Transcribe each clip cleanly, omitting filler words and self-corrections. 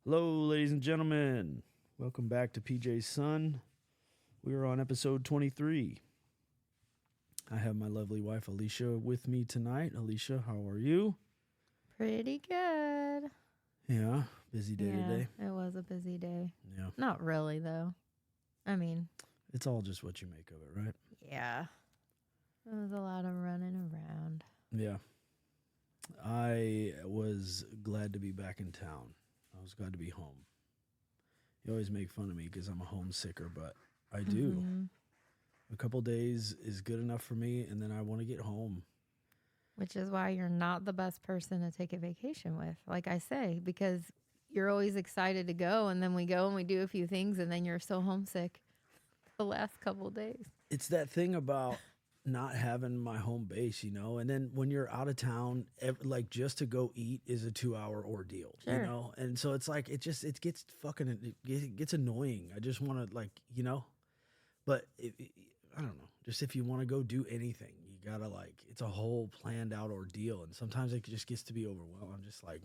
Hello, ladies and gentlemen. Welcome back to PJ's Son. We are on episode 23. I have my lovely wife, Alicia, with me tonight. Alicia, how are you? Pretty good. Yeah, busy day today. It was a busy day. Yeah. Not really, though. I mean, It's all just what you make of it, right? yeah. It was a lot of running around. Yeah. I was glad to be back in town. I was glad to be home. You always make fun of me because I'm a homesicker, but I do. Mm-hmm. A couple days is good enough for me, and then I want to get home. Which is why you're not the best person to take a vacation with, like I say, because you're always excited to go, and then we go and we do a few things, and then you're so homesick the last couple of days. It's that thing about not having my home base, and then when you're out of town, like just to go eat is a 2-hour ordeal, Sure. and so it's like it gets annoying. I just want to but I don't know, just if you want to go do anything, you gotta it's a whole planned out ordeal, and sometimes it just gets to be overwhelming. I'm just like,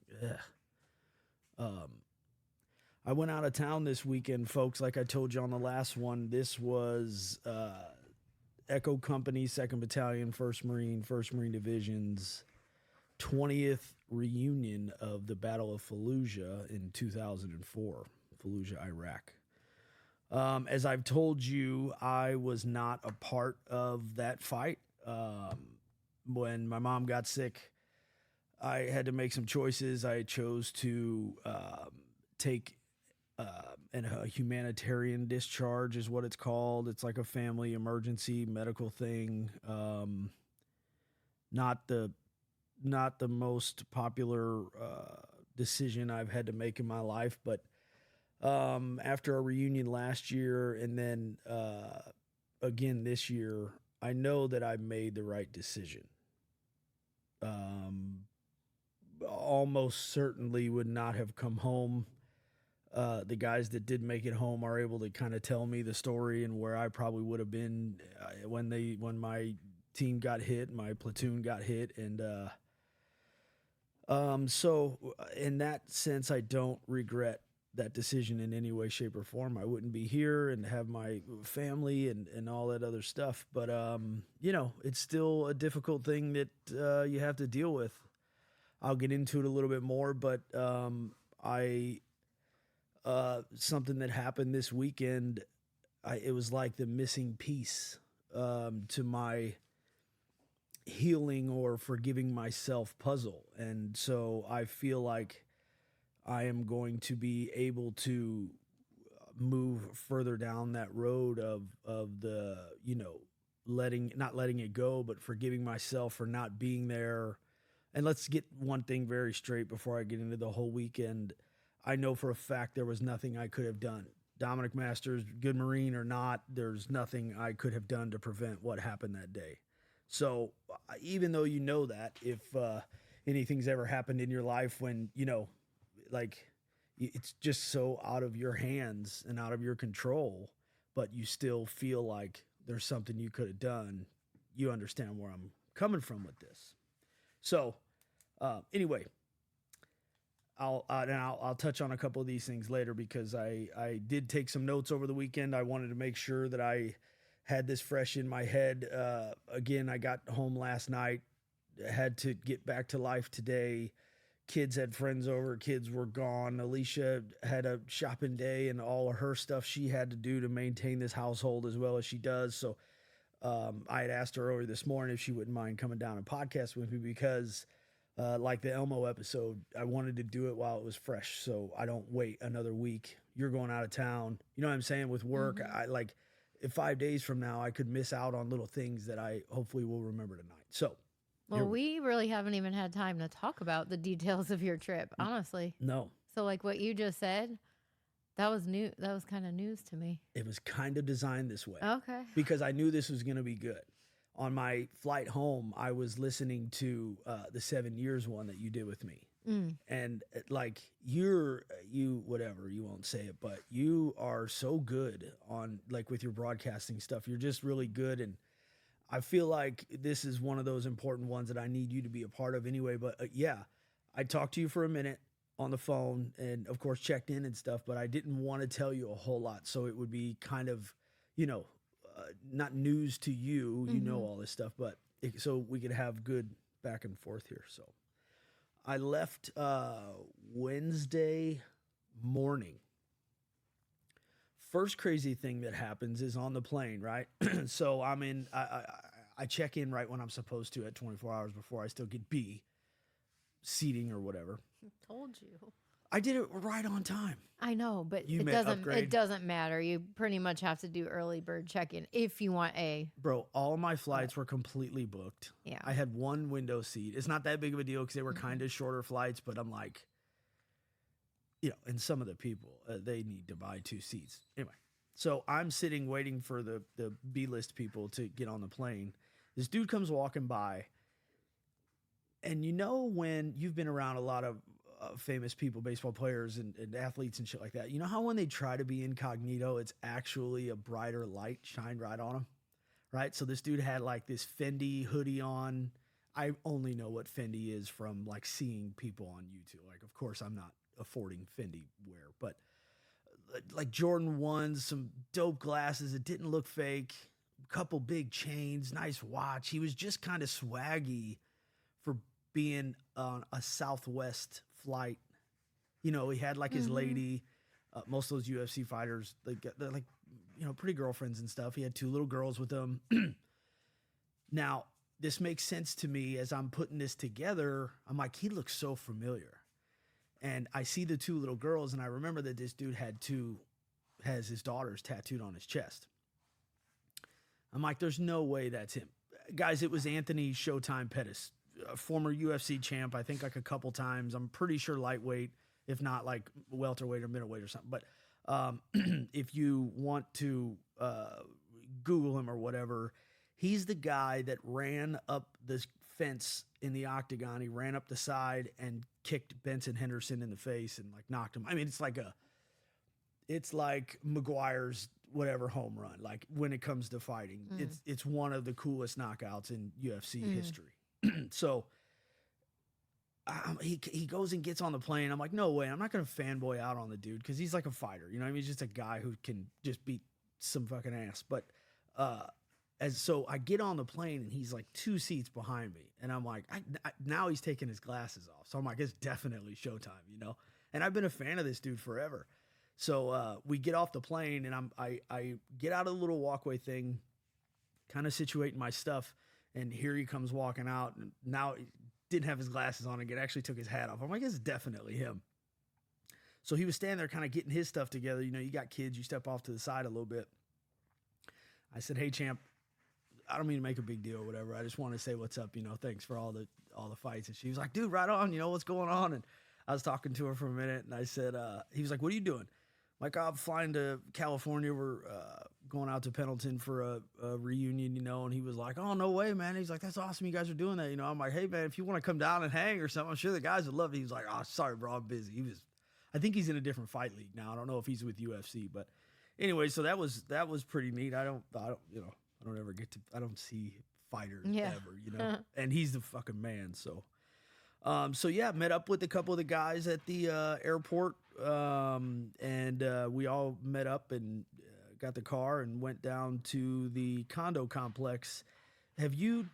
ugh. I went out of town this weekend, folks. Like I told you on the last one, this was Echo Company, 2nd Battalion, 1st Marine Division's 20th reunion of the Battle of Fallujah in 2004, Fallujah, Iraq. As I've told you, I was not a part of that fight. When my mom got sick, I had to make some choices. I chose to take a humanitarian discharge is what it's called. It's like a family emergency medical thing. Not the most popular decision I've had to make in my life, but after a reunion last year and then again this year, I know that I made the right decision. Almost certainly would not have come home. The guys that did make it home are able to kind of tell me the story and where I probably would have been when my team got hit, my platoon got hit, and so in that sense, I don't regret that decision in any way, shape, or form. I wouldn't be here and have my family and all that other stuff. But it's still a difficult thing that you have to deal with. I'll get into it a little bit more, but something that happened this weekend, it was like the missing piece to my healing or forgiving myself puzzle. And so I feel like I am going to be able to move further down that road of the, not letting it go, but forgiving myself for not being there. And let's get one thing very straight before I get into the whole weekend. I know for a fact there was nothing I could have done. Dominic Masters, good Marine or not, there's nothing I could have done to prevent what happened that day. So even though you know that, if anything's ever happened in your life when, it's just so out of your hands and out of your control, but you still feel like there's something you could have done, you understand where I'm coming from with this. So anyway, I'll touch on a couple of these things later because I did take some notes over the weekend. I wanted to make sure that I had this fresh in my head. Again, I got home last night, had to get back to life today. Kids had friends over, kids were gone. Alicia had a shopping day and all of her stuff she had to do to maintain this household as well as she does. So I had asked her earlier this morning if she wouldn't mind coming down and podcast with me because like the Elmo episode, I wanted to do it while it was fresh so I don't wait another week. You're going out of town. You know what I'm saying? With work, Mm-hmm. If 5 days from now, I could miss out on little things that I hopefully will remember tonight. So, Well, we really haven't even had time to talk about the details of your trip, honestly. no, So, like what you just said, that was new. That was kind of news to me. it was kind of designed this way. Okay. Because I knew this was going to be good. On my flight home, I was listening to the 7 Years one that you did with me. And you whatever, you won't say it, but you are so good on with your broadcasting stuff. You're just really good. And I feel like this is one of those important ones that I need you to be a part of anyway. But yeah, I talked to you for a minute. on the phone and of course checked in and stuff, but I didn't want to tell you a whole lot. So it would be kind of, not news to you, all this stuff, but so we could have good back and forth here. So I left Wednesday morning. First crazy thing that happens is on the plane, right? So I'm in, I check in right when I'm supposed to at 24 hours before I still get B seating or whatever. Told you. I did it right on time. I know, but You it may doesn't. upgrade. It doesn't matter. You pretty much have to do early bird check-in if you want A. Bro, all my flights were completely booked. Yeah. I had one window seat. It's not that big of a deal because they were kind of shorter flights, but I'm like, and some of the people, they need to buy 2 seats. Anyway, so I'm sitting waiting for the B-list people to get on the plane. This dude comes walking by, and when you've been around a lot of famous people, baseball players and athletes and shit like that, you know how when they try to be incognito, it's actually a brighter light shined right on them, right? So this dude had like this Fendi hoodie on. I only know what Fendi is from like seeing people on YouTube. Like, of course, I'm not affording Fendi wear, but like Jordan 1s, some dope glasses. It didn't look fake. A couple big chains, nice watch. He was just kind of swaggy for being on a Southwest flight. He had like his lady. Most of those UFC fighters, they're like, pretty girlfriends and stuff. He had 2 little girls with him. Now, this makes sense to me as I'm putting this together. I'm like, he looks so familiar. And I see the 2 little girls, and I remember that this dude has his daughters tattooed on his chest. I'm like, there's no way that's him. Guys, it was Anthony Showtime Pettis, a former UFC champ, I think like a couple times. I'm pretty sure lightweight, if not like welterweight or middleweight or something. But if you want to Google him or whatever, he's the guy that ran up this fence in the octagon. He ran up the side and kicked Benson Henderson in the face and like knocked him. I mean, it's like McGuire's whatever home run. Like when it comes to fighting, it's one of the coolest knockouts in UFC history. So he goes and gets on the plane. I'm like, no way. I'm not going to fanboy out on the dude because he's like a fighter. You know what I mean? He's just a guy who can just beat some fucking ass. But so I get on the plane and he's like 2 seats behind me. And I'm like, now he's taking his glasses off. So I'm like, it's definitely showtime, And I've been a fan of this dude forever. So we get off the plane and I get out of the little walkway thing, kind of situating my stuff. And here he comes walking out, and now he didn't have his glasses on again, actually took his hat off. I'm like, it's definitely him. So he was standing there kind of getting his stuff together. You got kids, you step off to the side a little bit. I said, hey, champ, I don't mean to make a big deal or whatever. I just want to say what's up, thanks for all the fights. And she was like, dude, right on, what's going on? And I was talking to her for a minute, and I said, he was like, what are you doing? I'm like, I'm flying to California. We're going out to Pendleton for a reunion, and he was like, oh, no way, man. He's like, that's awesome you guys are doing that. I'm like, hey, man, if you want to come down and hang or something, I'm sure the guys would love it. He was like, oh, sorry, bro, I'm busy. I think he's in a different fight league now. I don't know if he's with UFC, but anyway, so that was pretty neat. I don't see fighters ever, and he's the fucking man. So yeah, met up with a couple of the guys at the airport, and we all met up and got the car and went down to the condo complex. Are you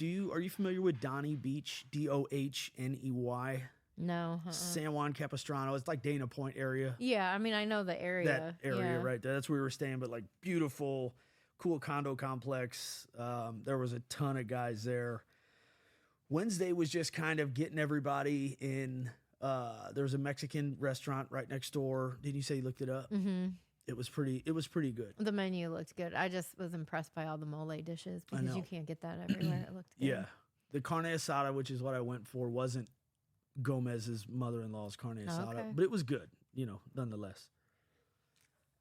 familiar with Donny Beach? Dohney? No. San Juan Capistrano. It's like Dana Point area. Yeah, I mean, I know the area. That area right there. That's where we were staying, but like beautiful, cool condo complex. There was a ton of guys there. Wednesday was just kind of getting everybody in. There was a Mexican restaurant right next door. Didn't you say you looked it up? Mm-hmm. It was pretty good. The menu looked good. I just was impressed by all the mole dishes because you can't get that everywhere. It looked good. Yeah. The carne asada, which is what I went for, wasn't Gomez's mother-in-law's carne asada, but it was good, nonetheless.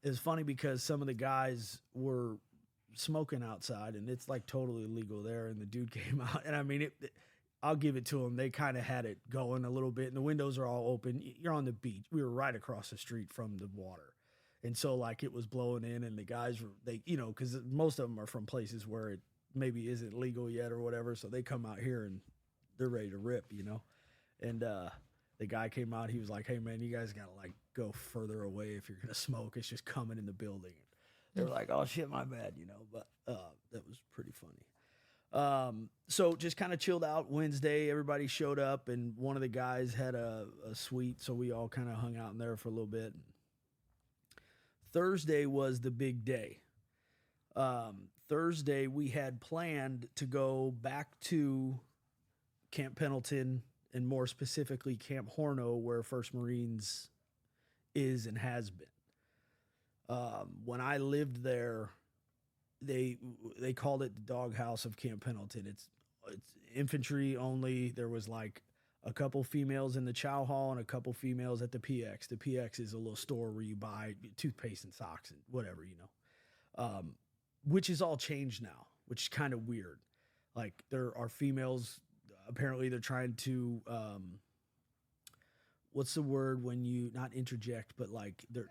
It was funny because some of the guys were smoking outside, and it's like totally illegal there, and the dude came out, and I mean, I'll give it to them. They kind of had it going a little bit, and the windows are all open. You're on the beach. We were right across the street from the water. And so like it was blowing in, and the guys were, because most of them are from places where it maybe isn't legal yet or whatever. So they come out here and they're ready to rip, And the guy came out. He was like, "Hey man, you guys gotta like go further away if you're gonna smoke. It's just coming in the building." They were like, "Oh shit, my bad," you know. But that was pretty funny. So just kind of chilled out Wednesday. Everybody showed up, and one of the guys had a suite, so we all kind of hung out in there for a little bit. Thursday was the big day. Thursday we had planned to go back to Camp Pendleton, and more specifically Camp Horno, where First Marines is and has been. When I lived there, they called it the doghouse of Camp Pendleton. It's infantry only. There was like a couple females in the chow hall and a couple females at the PX. The PX is a little store where you buy toothpaste and socks and whatever, you know, which is all changed now, which is kind of weird. Like there are females, apparently they're trying to, what's the word when you not interject, but like they're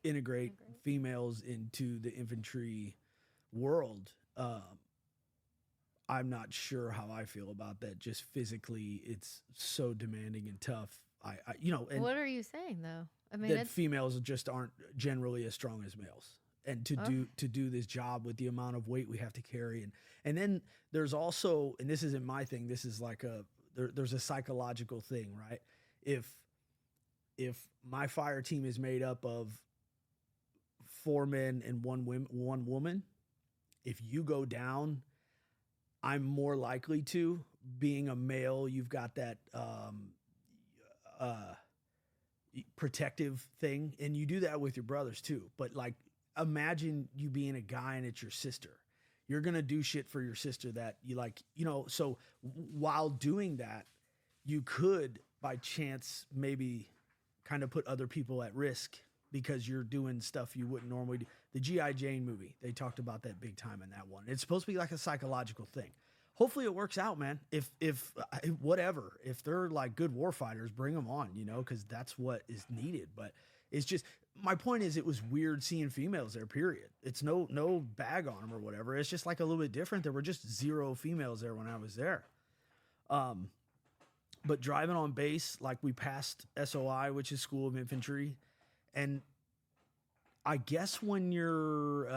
integrate females into the infantry world. I'm not sure how I feel about that. Just physically, it's so demanding and tough. You know, and what are you saying though? I mean, that females just aren't generally as strong as males, and to do this job with the amount of weight we have to carry, and then there's also, and this isn't my thing. This is like there's a psychological thing, right? If my fire team is made up of 4 men and one woman, if you go down, I'm more likely to. Being a male, you've got that protective thing, and you do that with your brothers too. But like, imagine you being a guy and it's your sister. You're gonna do shit for your sister that you like, you know. So while doing that, you could by chance maybe kind of put other people at risk because you're doing stuff you wouldn't normally do. The G.I. Jane movie, they talked about that big time in that one. It's supposed to be like a psychological thing. Hopefully it works out, man. If whatever, if they're like good war fighters, bring them on, you know, because that's what is needed. But it's just, my point is, it was weird seeing females there, period. It's no bag on them or whatever. It's just like a little bit different. There were just 0 females there when I was there. But driving on base, like we passed SOI, which is School of Infantry. And I guess when you're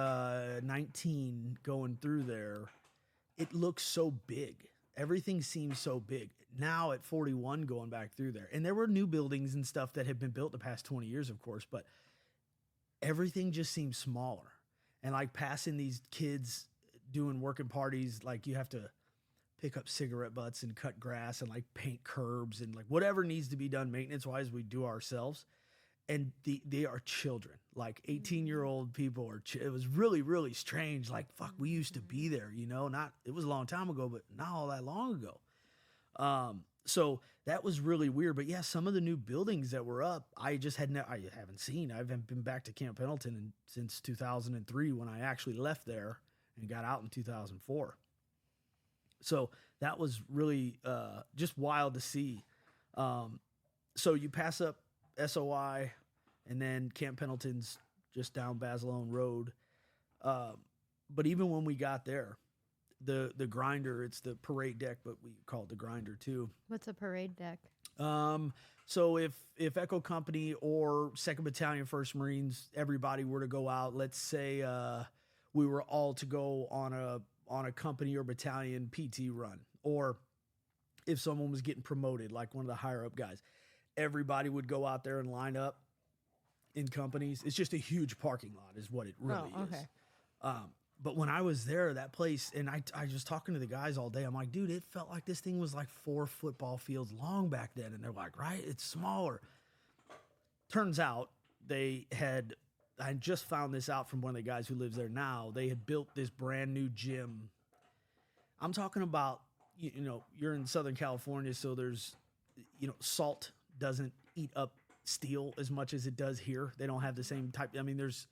19 going through there, it looks so big. Everything seems so big. Now at 41 going back through there. And there were new buildings and stuff that have been built the past 20 years, of course, but everything just seems smaller. And like passing these kids doing working parties, like you have to pick up cigarette butts and cut grass and like paint curbs and like whatever needs to be done maintenance wise, we do ourselves. And they are children, like 18-year-old people are. It was really, really strange. Like, fuck, we used to be there, you know, it was a long time ago, but not all that long ago. So that was really weird. But yeah, some of the new buildings that were up, I haven't seen. I haven't been back to Camp Pendleton since 2003 when I actually left there and got out in 2004. So that was really just wild to see. So you pass up SOI, and then Camp Pendleton's just down Basilone Road. But even when we got there, the grinder, it's the parade deck, but we call it the grinder too. What's a parade deck? So if Echo Company or 2nd Battalion 1st Marines, everybody were to go out, let's say we were all to go on a company or battalion PT run, or if someone was getting promoted, like one of the higher up guys, everybody would go out there and line up in companies. It's just a huge parking lot is what it really is. But when I was there, that place, and I was talking to the guys all day, I'm like, dude, it felt like this thing was like 4 football fields long back then. And they're like, right, it's smaller. Turns out I just found this out from one of the guys who lives there now. They had built this brand new gym. I'm talking about, you know, you're in Southern California, so there's, you know, salt doesn't eat up steel as much as it does here. They don't have the same type. I mean, there's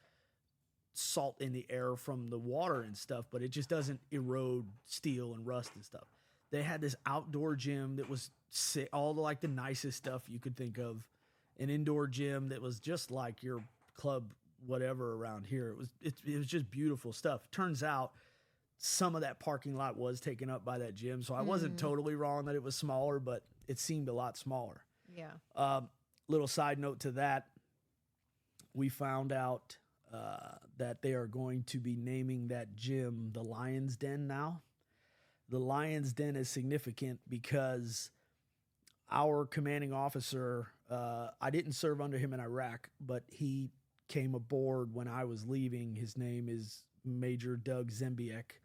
salt in the air from the water and stuff, but it just doesn't erode steel and rust and stuff. They had this outdoor gym that was all the like the nicest stuff you could think of. An indoor gym that was just like your club, whatever around here. It was just beautiful stuff. Turns out some of that parking lot was taken up by that gym. So I wasn't totally wrong that it was smaller, but it seemed a lot smaller. Yeah. Little side note to that, we found out that they are going to be naming that gym the Lion's Den now. The Lion's Den is significant because our commanding officer, I didn't serve under him in Iraq, but he came aboard when I was leaving. His name is Major Doug Zembiek.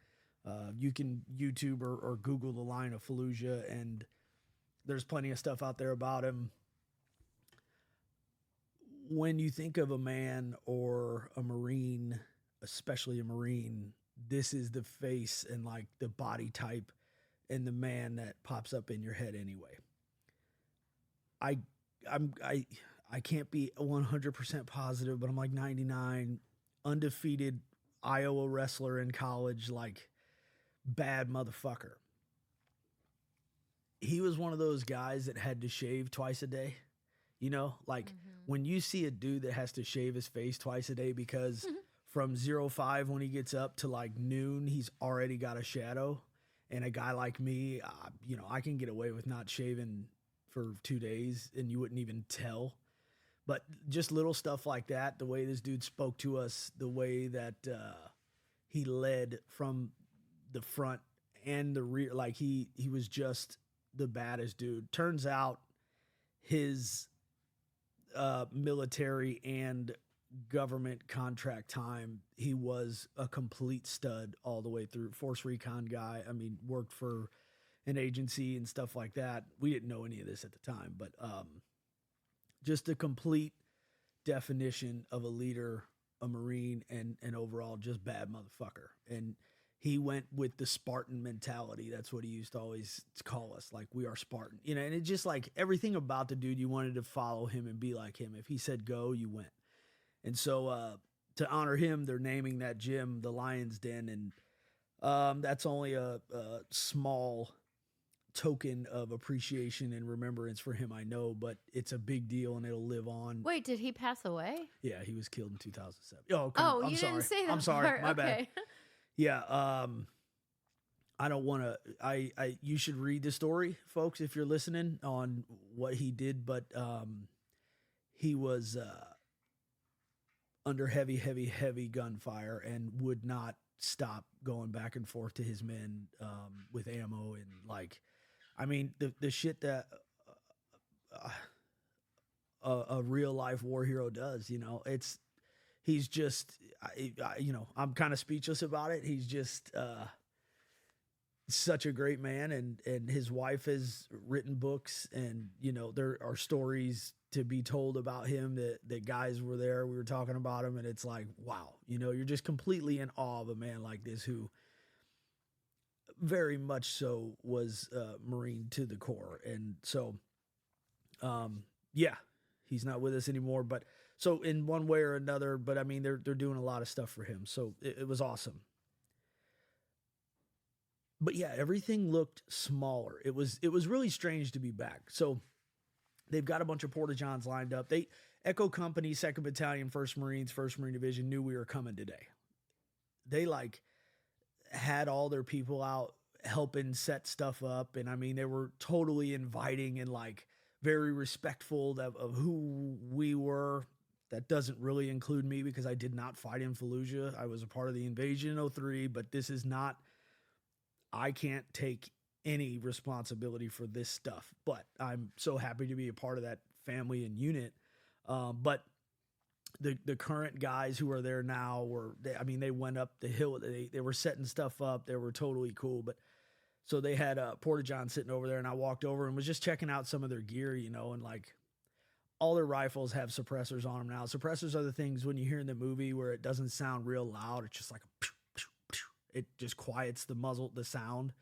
You can YouTube or Google the Lion of Fallujah, and there's plenty of stuff out there about him. When you think of a man or a Marine, especially a Marine, this is the face and like the body type and the man that pops up in your head anyway. I can't be 100% positive, but I'm like 99, undefeated Iowa wrestler in college, like bad motherfucker. He was one of those guys that had to shave twice a day. You know, like when you see a dude that has to shave his face twice a day because from 05 when he gets up to like noon, he's already got a shadow. And a guy like me, you know, I can get away with not shaving for 2 days and you wouldn't even tell. But just little stuff like that, the way this dude spoke to us, the way that he led from the front and the rear, like he was just the baddest dude. Turns out his military and government contract time, he was a complete stud all the way through. Force recon guy. I mean, worked for an agency and stuff like that. We didn't know any of this at the time, but just a complete definition of a leader, a Marine, and overall just bad motherfucker. And he went with the Spartan mentality. That's what he used to always call us. Like, we are Spartan, you know, and it just like everything about the dude, you wanted to follow him and be like him. If he said go, you went. And so to honor him, they're naming that gym the Lion's Den. And that's only a small token of appreciation and remembrance for him, I know, but it's a big deal and it'll live on. Wait, did he pass away? Yeah, he was killed in 2007. Oh, I'm sorry. Didn't say that. I'm sorry. Part. My Okay. bad. Yeah. I don't want to, you should read the story, folks, if you're listening, on what he did, but he was under heavy gunfire and would not stop going back and forth to his men with ammo. And like, I mean, the shit that a real life war hero does, you know, he's just, you know, I'm kind of speechless about it. He's just such a great man, and his wife has written books, and you know, there are stories to be told about him that guys were there. We were talking about him, and it's like, wow, you know, you're just completely in awe of a man like this who very much so was Marine to the core. And so, yeah, he's not with us anymore, but so in one way or another, but I mean, they're doing a lot of stuff for him. So it was awesome. But yeah, everything looked smaller. It was really strange to be back. So they've got a bunch of Porta-Johns lined up. Echo Company, 2nd Battalion, 1st Marines, 1st Marine Division knew we were coming today. They like had all their people out helping set stuff up. And I mean, they were totally inviting and like very respectful of who we were. That doesn't really include me because I did not fight in Fallujah. I was a part of the invasion in 03, but this is not, I can't take any responsibility for this stuff, but I'm so happy to be a part of that family and unit. But the current guys who are there now they went up the hill. They were setting stuff up. They were totally cool. But so they had a Porta-John sitting over there, and I walked over and was just checking out some of their gear, you know, and like all their rifles have suppressors on them now. Suppressors are the things when you hear in the movie where it doesn't sound real loud. It's just like a pew, pew, pew. It just quiets the sound.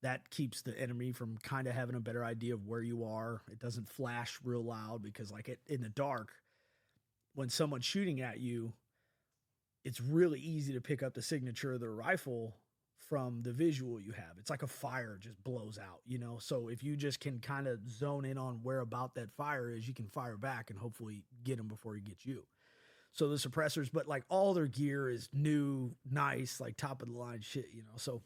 That keeps the enemy from kind of having a better idea of where you are. It doesn't flash real loud because like in the dark, when someone's shooting at you, it's really easy to pick up the signature of the rifle from the visual you have. It's like a fire just blows out, you know? So if you just can kind of zone in on where about that fire is, you can fire back and hopefully get him before he gets you. So the suppressors, but like all their gear is new, nice, like top of the line shit, you know? So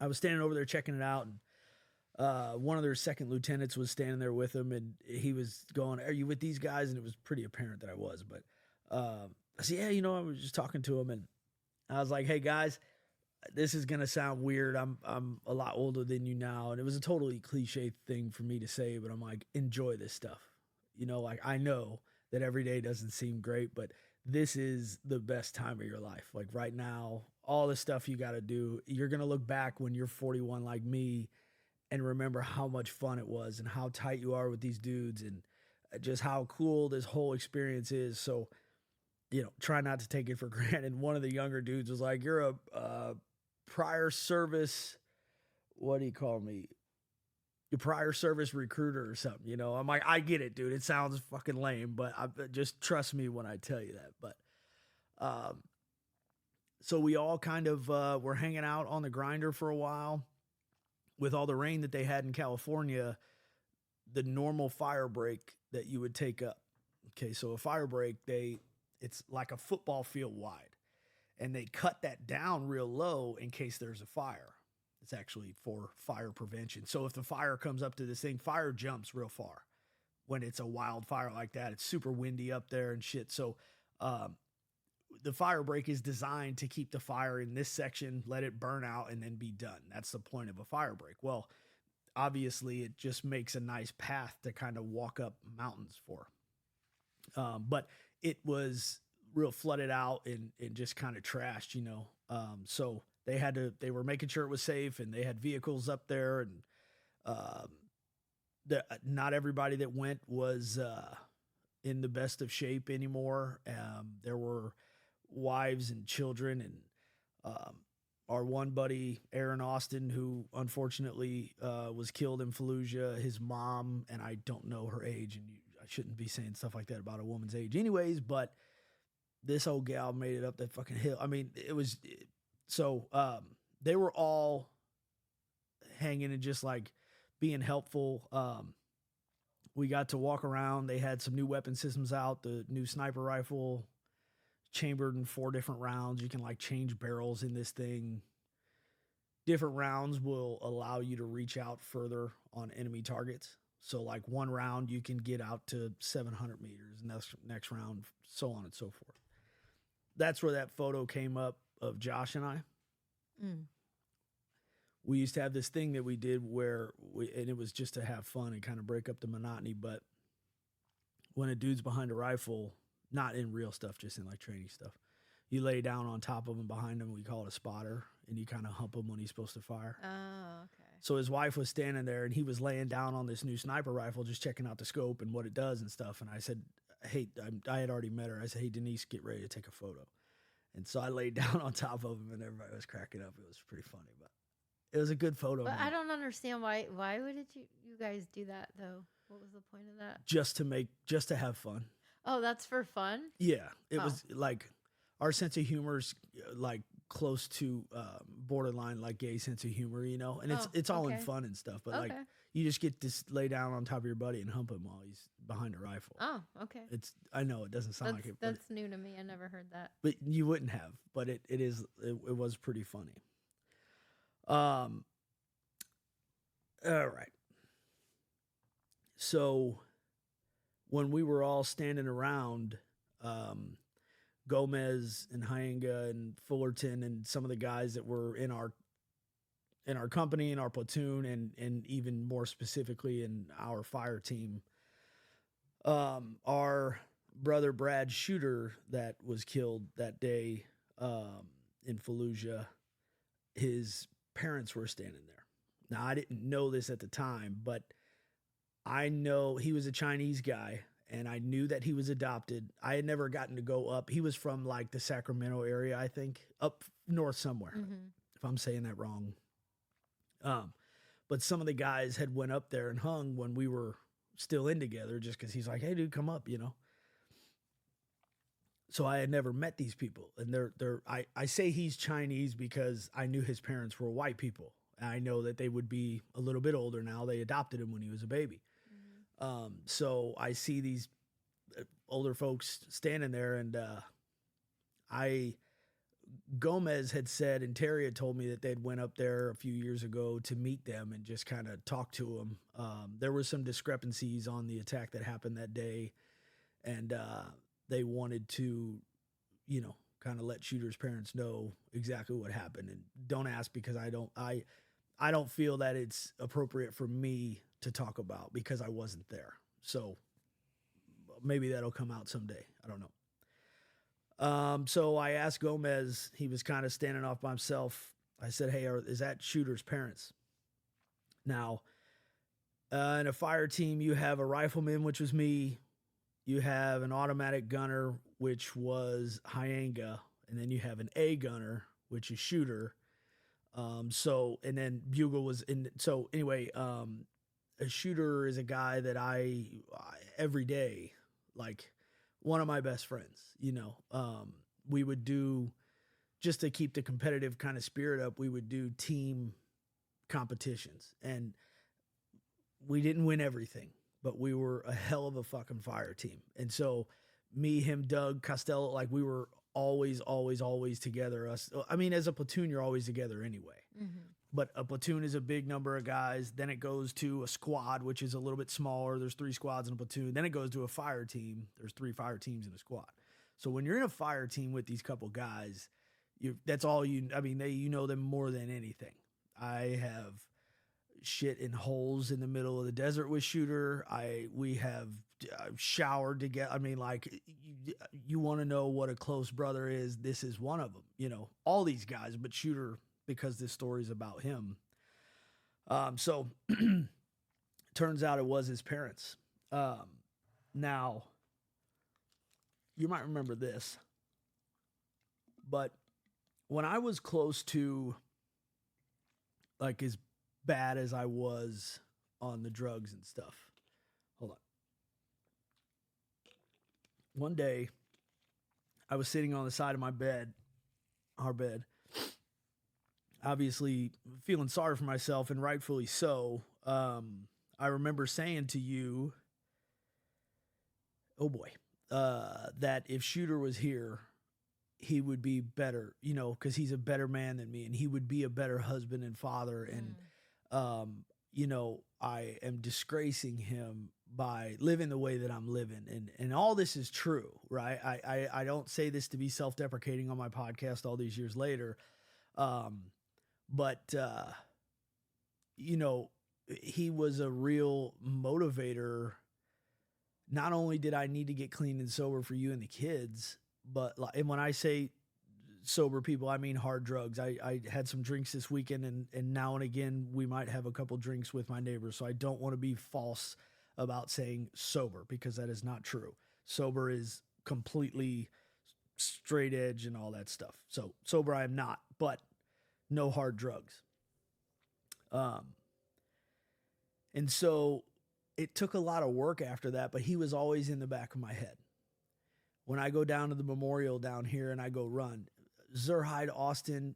I was standing over there checking it out, one of their second lieutenants was standing there with him, and he was going, "Are you with these guys?" And it was pretty apparent that I was. But I said, "Yeah, I was just talking to him," and I was like, "Hey guys, this is gonna sound weird. I'm a lot older than you now," and it was a totally cliche thing for me to say, but I'm like, enjoy this stuff. Like I know that every day doesn't seem great, but this is the best time of your life. Like right now, all the stuff you got to do, you're gonna look back when you're 41 like me and remember how much fun it was and how tight you are with these dudes and just how cool this whole experience is. So, try not to take it for granted. One of the younger dudes was like, "You're a prior service, what do you call me? Your prior service recruiter or something." I'm like, I get it, dude. It sounds fucking lame, but just trust me when I tell you that. But so we all kind of were hanging out on the grinder for a while. With all the rain that they had in California, the normal fire break that you would take up. Okay, so a fire break, it's like a football field wide, and they cut that down real low in case there's a fire. It's actually for fire prevention. So if the fire comes up to this thing, fire jumps real far. When it's a wildfire like that, it's super windy up there and shit. So the fire break is designed to keep the fire in this section, let it burn out, and then be done. That's the point of a fire break. Well, obviously, it just makes a nice path to kind of walk up mountains for. But it was real flooded out and just kind of trashed, so they were making sure it was safe, and they had vehicles up there, and not everybody that went was in the best of shape anymore. There were wives and children, and our one buddy, Aaron Austin, who unfortunately was killed in Fallujah, his mom, and I don't know her age, and I shouldn't be saying stuff like that about a woman's age anyways, but this old gal made it up that fucking hill. I mean, so they were all hanging and just like being helpful. We got to walk around. They had some new weapon systems out, the new sniper rifle, chambered in 4 different rounds. You can like change barrels in this thing. Different rounds will allow you to reach out further on enemy targets. So like one round you can get out to 700 meters, and next round, so on and so forth. That's where that photo came up of Josh and I. Mm. We used to have this thing that we did and it was just to have fun and kind of break up the monotony. But when a dude's behind a rifle, not in real stuff, just in like training stuff, you lay down on top of him behind him. We call it a spotter, and you kind of hump him when he's supposed to fire. Oh, okay. So his wife was standing there, and he was laying down on this new sniper rifle, just checking out the scope and what it does and stuff. And I said, "Hey," I had already met her. I said, "Hey, Denise, get ready to take a photo." And so I laid down on top of him, and everybody was cracking up. It was pretty funny, but it was a good photo. But I don't understand why would you guys do that though? What was the point of that? Just to have fun. Oh, that's for fun? Yeah. It was like our sense of humor is like close to borderline like gay sense of humor, and it's all in fun and stuff. But like you just get to lay down on top of your buddy and hump him while he's behind a rifle. Oh, okay. I know it doesn't sound like it. That's new to me. I never heard that. But you wouldn't have. But it was pretty funny. All right. So when we were all standing around, Gomez and Hyenga and Fullerton and some of the guys that were in our company, in our platoon, and even more specifically in our fire team, our brother Brad Shooter that was killed that day in Fallujah, his parents were standing there. Now, I didn't know this at the time, but I know he was a Chinese guy, and I knew that he was adopted. I had never gotten to go up. He was from like the Sacramento area, I think, up north somewhere, if I'm saying that wrong. But some of the guys had went up there and hung when we were still in together, just because he's like, "Hey, dude, come up," So I had never met these people, and I say he's Chinese because I knew his parents were white people. I know that they would be a little bit older now. They adopted him when he was a baby. So I see these older folks standing there, and I Gomez had said, and Terry had told me that they'd went up there a few years ago to meet them and just kind of talk to them. There were some discrepancies on the attack that happened that day, and they wanted to, kind of let Shooter's parents know exactly what happened. And don't ask, because I don't feel that it's appropriate for me to talk about because I wasn't there. So maybe that'll come out someday. I don't know. So I asked Gomez, he was kind of standing off by himself. I said, hey, is that Shooter's parents? Now, in a fire team, you have a rifleman, which was me. You have an automatic gunner, which was Hyanga. And then you have an A gunner, which is Shooter. And then Bugle was in. So anyway, a Shooter is a guy that I every day, like, one of my best friends, we would do, just to keep the competitive kind of spirit up, we would do team competitions, and we didn't win everything, but we were a hell of a fucking fire team. And so me, him, Doug, Costello, like, we were always together. As a platoon, you're always together anyway. Mm-hmm. But a platoon is a big number of guys. Then it goes to a squad, which is a little bit smaller. There's 3 squads in a platoon. Then it goes to a fire team. There's 3 fire teams in a squad. So when you're in a fire team with these couple guys, that's all you know them more than anything. I have shit in holes in the middle of the desert with Shooter. We have showered together. You want to know what a close brother is. This is one of them, all these guys, but Shooter, because this story is about him. So turns out it was his parents. Now, you might remember this, but when I was close to, like, as bad as I was on the drugs and stuff, hold on. One day, I was sitting on the side of our bed, obviously feeling sorry for myself, and rightfully so. I remember saying to you, oh boy, that if Shooter was here, he would be better, because he's a better man than me, and he would be a better husband and father. And, I am disgracing him by living the way that I'm living. And all this is true, right? I don't say this to be self-deprecating on my podcast all these years later. But he was a real motivator. Not only did I need to get clean and sober for you and the kids, and when I say sober people, I mean hard drugs. I had some drinks this weekend, and now and again, we might have a couple drinks with my neighbors. So I don't want to be false about saying sober, because that is not true. Sober is completely straight edge and all that stuff. So sober I am not, but no hard drugs. And so it took a lot of work after that, but he was always in the back of my head. When I go down to the memorial down here and I go run, Zurheide, Austin,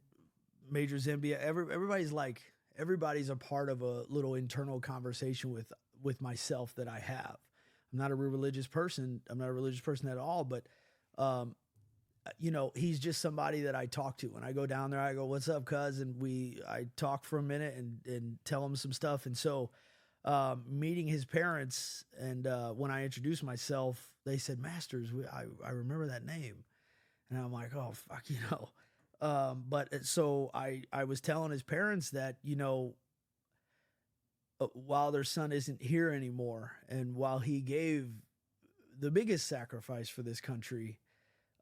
Major Zambia, everybody's a part of a little internal conversation with myself that I have. I'm not a religious person. I'm not a religious person at all, but, he's just somebody that I talk to. When I go down there, I go, what's up, cuz? And I talk for a minute and tell him some stuff. And so, meeting his parents, and when I introduced myself, they said, Masters, I remember that name. And I'm like, oh, fuck, but so I was telling his parents that, while their son isn't here anymore, and while he gave the biggest sacrifice for this country,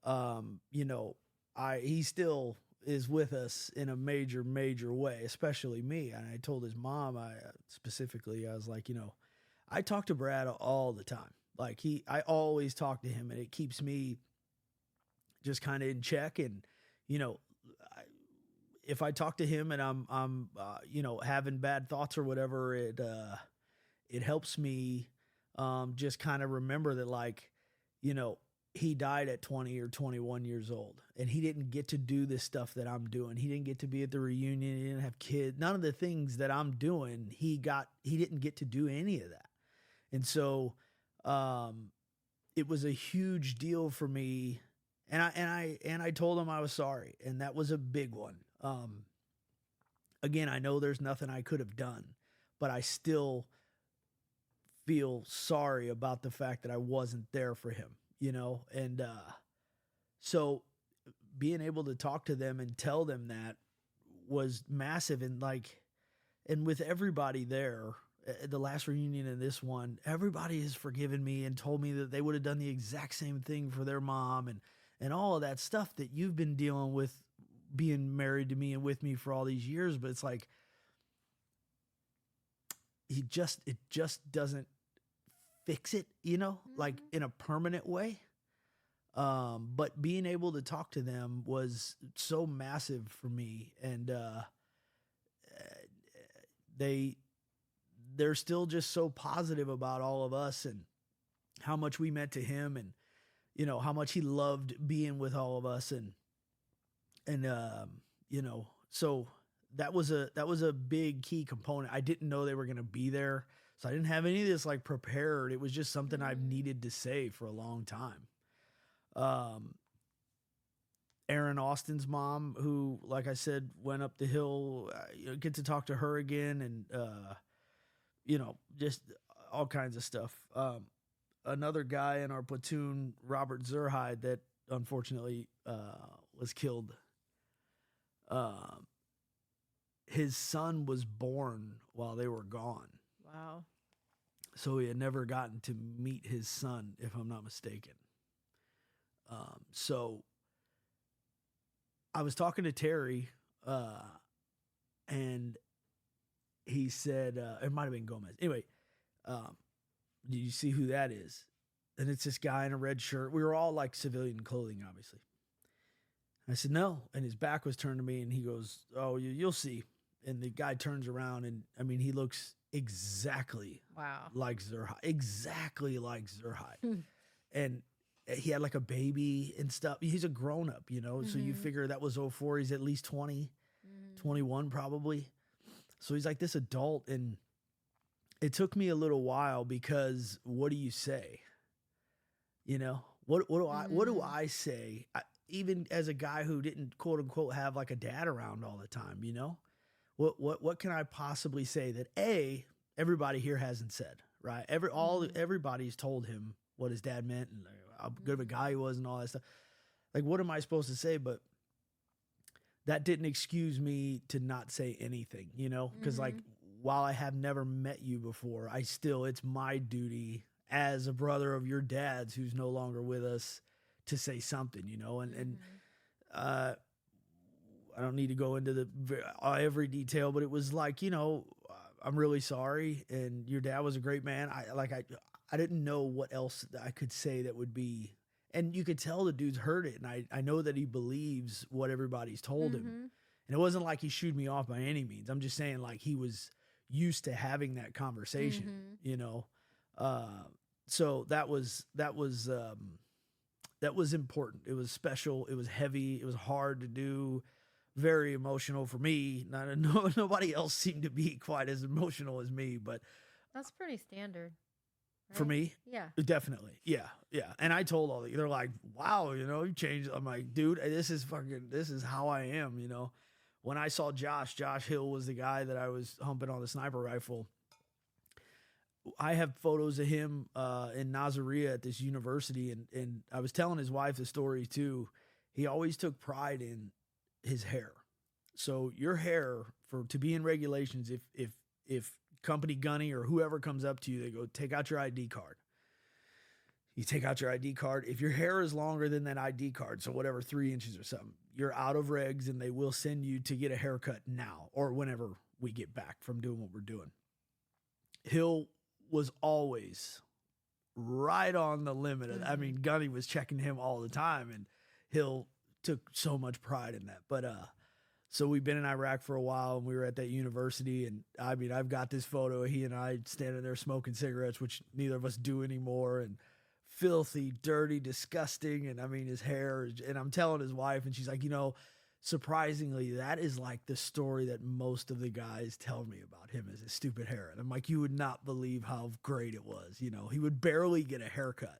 he still is with us in a major, major way, especially me. And I told his mom, I was like, I talk to Brad all the time. Like I always talk to him, and it keeps me just kind of in check. And, if I talk to him and I'm having bad thoughts or whatever, it helps me, just kind of remember that, like, he died at 20 or 21 years old, and he didn't get to do this stuff that I'm doing. He didn't get to be at the reunion. He didn't have kids. None of the things that I'm doing, he didn't get to do any of that. And so, it was a huge deal for me And I told him I was sorry, and that was a big one. Again, I know there's nothing I could have done, but I still feel sorry about the fact that I wasn't there for him, and so being able to talk to them and tell them that was massive. And and with everybody there at the last reunion and this one, everybody has forgiven me and told me that they would have done the exact same thing for their mom, and all of that stuff that you've been dealing with being married to me and with me for all these years. But it's like, it just doesn't fix it, like in a permanent way. But being able to talk to them was so massive for me. And, they're still just so positive about all of us and how much we meant to him, and, how much he loved being with all of us. So that was a big key component. I didn't know they were going to be there, so I didn't have any of this like prepared. It was just something I've needed to say for a long time. Aaron Austin's mom, who, like I said, went up the hill, get to talk to her again, and, just all kinds of stuff. Another guy in our platoon, Robert Zerhide, that unfortunately was killed. His son was born while they were gone. Wow. So he had never gotten to meet his son, if I'm not mistaken. So I was talking to Terry, and he said, it might have been Gomez. Anyway, do you see who that is? And it's this guy in a red shirt. We were all like civilian clothing, obviously. I said, no. And his back was turned to me, and he goes, oh, you'll see. And the guy turns around, and I mean, he looks exactly like Zerhide. Exactly like Zerhide. And he had like a baby and stuff. He's a grown up, so you figure that was 04. He's at least 20, 21 probably. So he's like this adult. And it took me a little while, because what do you say? What do I say? Even as a guy who didn't quote unquote have like a dad around all the time, what can I possibly say that everybody here hasn't said, right? Everybody's told him what his dad meant and how good of a guy he was and all that stuff. Like, what am I supposed to say? But that didn't excuse me to not say anything, because like, while I have never met you before, it's my duty as a brother of your dad's who's no longer with us to say something, and I don't need to go into every detail, but it was like, I'm really sorry, and your dad was a great man. I didn't know what else I could say that would be, and you could tell the dude's heard it, and I know that he believes what everybody's told him, and it wasn't like he shooed me off by any means. I'm just saying, like, he was used to having that conversation, so that was important. It was special. It was heavy. It was hard to do. Very emotional for me. Nobody else seemed to be quite as emotional as me, but that's pretty standard. Right? For me, yeah, definitely, yeah. And I told all they're like, "Wow, you changed." I'm like, "Dude, this is how I am." When I saw Josh Hill was the guy that I was humping on the sniper rifle. I have photos of him in Nasiriyah at this university, and I was telling his wife the story too. He always took pride in his hair. So your hair, to be in regulations, if company gunny or whoever comes up to you, they go, take out your ID card. You take out your ID card. If your hair is longer than that ID card, so whatever, 3 inches or something, you're out of regs, and they will send you to get a haircut now or whenever we get back from doing what we're doing. Hill was always right on the limit of, I mean, Gunny was checking him all the time, and Hill took so much pride in that. But so we've been in Iraq for a while, and we were at that university, and I mean, I've got this photo of he and I standing there smoking cigarettes, which neither of us do anymore, and filthy, dirty, disgusting. And I mean, his hair, and I'm telling his wife, and she's like, surprisingly, that is like the story that most of the guys tell me about him, is his stupid hair. And I'm like, you would not believe how great it was. He would barely get a haircut.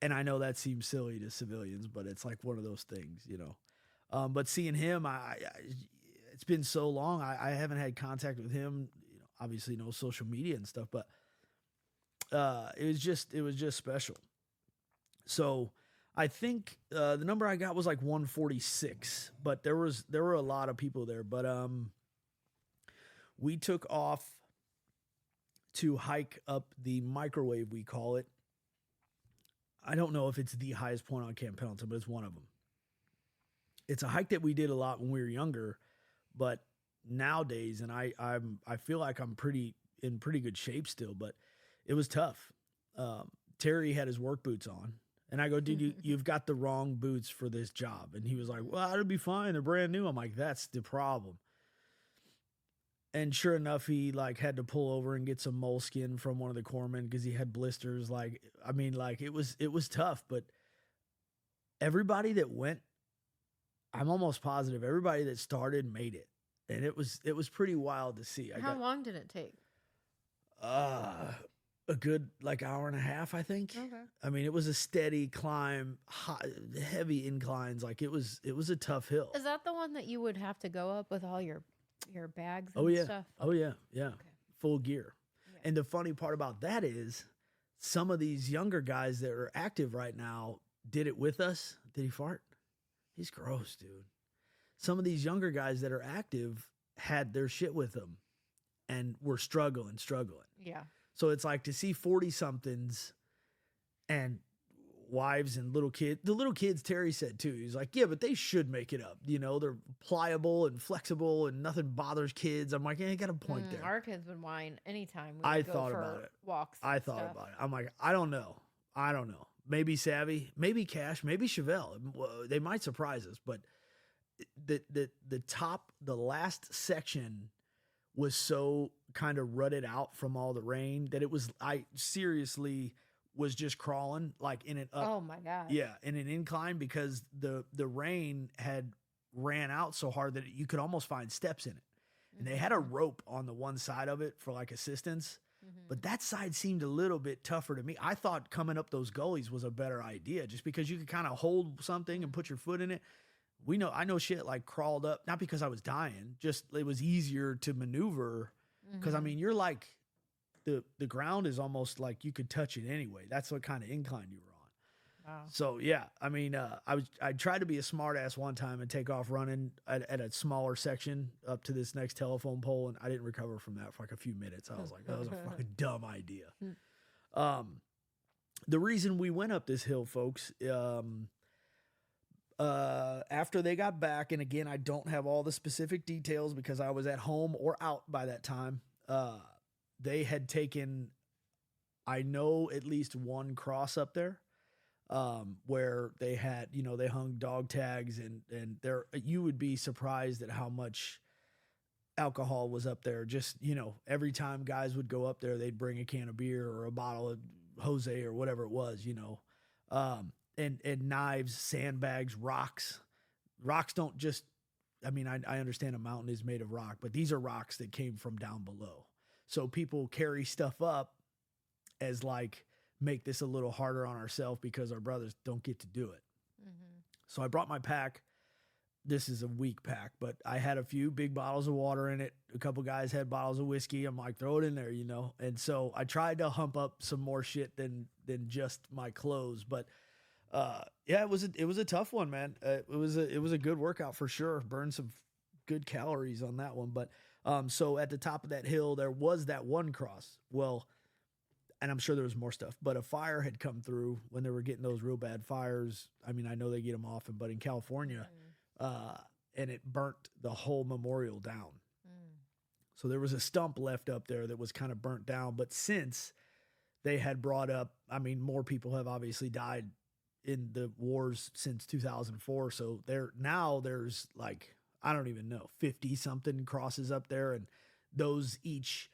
And I know that seems silly to civilians, but it's like one of those things, you know. But seeing him, it's been so long. I haven't had contact with him. You know, obviously no social media and stuff, but it was just special. So I think the number I got was like 146, but there were a lot of people there. But we took off to hike up the microwave, we call it. I don't know if it's the highest point on Camp Pendleton, but it's one of them. It's a hike that we did a lot when we were younger, but nowadays, and I feel like I'm in pretty good shape still, but it was tough. Terry had his work boots on, and I go, dude, you've got the wrong boots for this job. And he was like, well, it'll be fine. They're brand new. I'm like, that's the problem. And sure enough, he like had to pull over and get some moleskin from one of the corpsmen because he had blisters. Like, I mean, like it was tough, but everybody that went, I'm almost positive everybody that started made it. And it was pretty wild to see. How long did it take? A good like hour and a half, I think. Okay. I mean, it was a steady climb, heavy inclines. Like it was a tough hill. Is that the one that you would have to go up with all your bags and Oh yeah. stuff? Oh yeah. Yeah. Okay. Full gear. Yeah. And the funny part about that is some of these younger guys that are active right now did it with us. Did he fart? He's gross, dude. Some of these younger guys that are active had their shit with them and were struggling. Yeah. So it's like to see 40 somethings and wives and little kids. The little kids, Terry said too, he's like, yeah, but they should make it up. You know, they're pliable and flexible and nothing bothers kids. I'm like, yeah, you got a point there. Our kids would whine anytime we I would go thought for about it. walks. I thought about it. I'm like, I don't know. Maybe Savvy, maybe Cash, maybe Chevelle. They might surprise us, but the last section was so kind of rutted out from all the rain that I seriously was just crawling like in an up. Oh my God. Yeah, in an incline because the rain had ran out so hard that you could almost find steps in it. And they had a rope on the one side of it for like assistance. But that side seemed a little bit tougher to me. I thought coming up those gullies was a better idea just because you could kind of hold something and put your foot in it. I know shit like crawled up, not because I was dying, just it was easier to maneuver. Because I mean, you're like, the ground is almost like you could touch it anyway. That's what kind of incline you were on. Wow. So yeah, I mean, I tried to be a smart ass one time and take off running at a smaller section up to this next telephone pole, and I didn't recover from that for like a few minutes. I was like, that was a fucking dumb idea. The reason we went up this hill, folks, after they got back, and again, I don't have all the specific details because I was at home or out by that time. They had taken, I know, at least one cross up there, where they had, they hung dog tags and there, you would be surprised at how much alcohol was up there. Just, every time guys would go up there, they'd bring a can of beer or a bottle of Jose or whatever it was, and knives, sandbags, rocks. Rocks don't just, I mean, I understand a mountain is made of rock, but these are rocks that came from down below. So people carry stuff up as like, make this a little harder on ourselves because our brothers don't get to do it. So I brought my pack. This is a weak pack, but I had a few big bottles of water in it. A couple guys had bottles of whiskey. I'm like, throw it in there, And so I tried to hump up some more shit than just my clothes, but yeah, it was a tough one, man. It was a good workout for sure. Burned some good calories on that one. But so at the top of that hill, there was that one cross. Well, and I'm sure there was more stuff, but a fire had come through when they were getting those real bad fires. I mean, I know they get them often, but in California, and it burnt the whole memorial down. So there was a stump left up there that was kind of burnt down. But since they had brought up, I mean, more people have obviously died in the wars since 2004. So there's like, I don't even know, 50 something crosses up there. And those each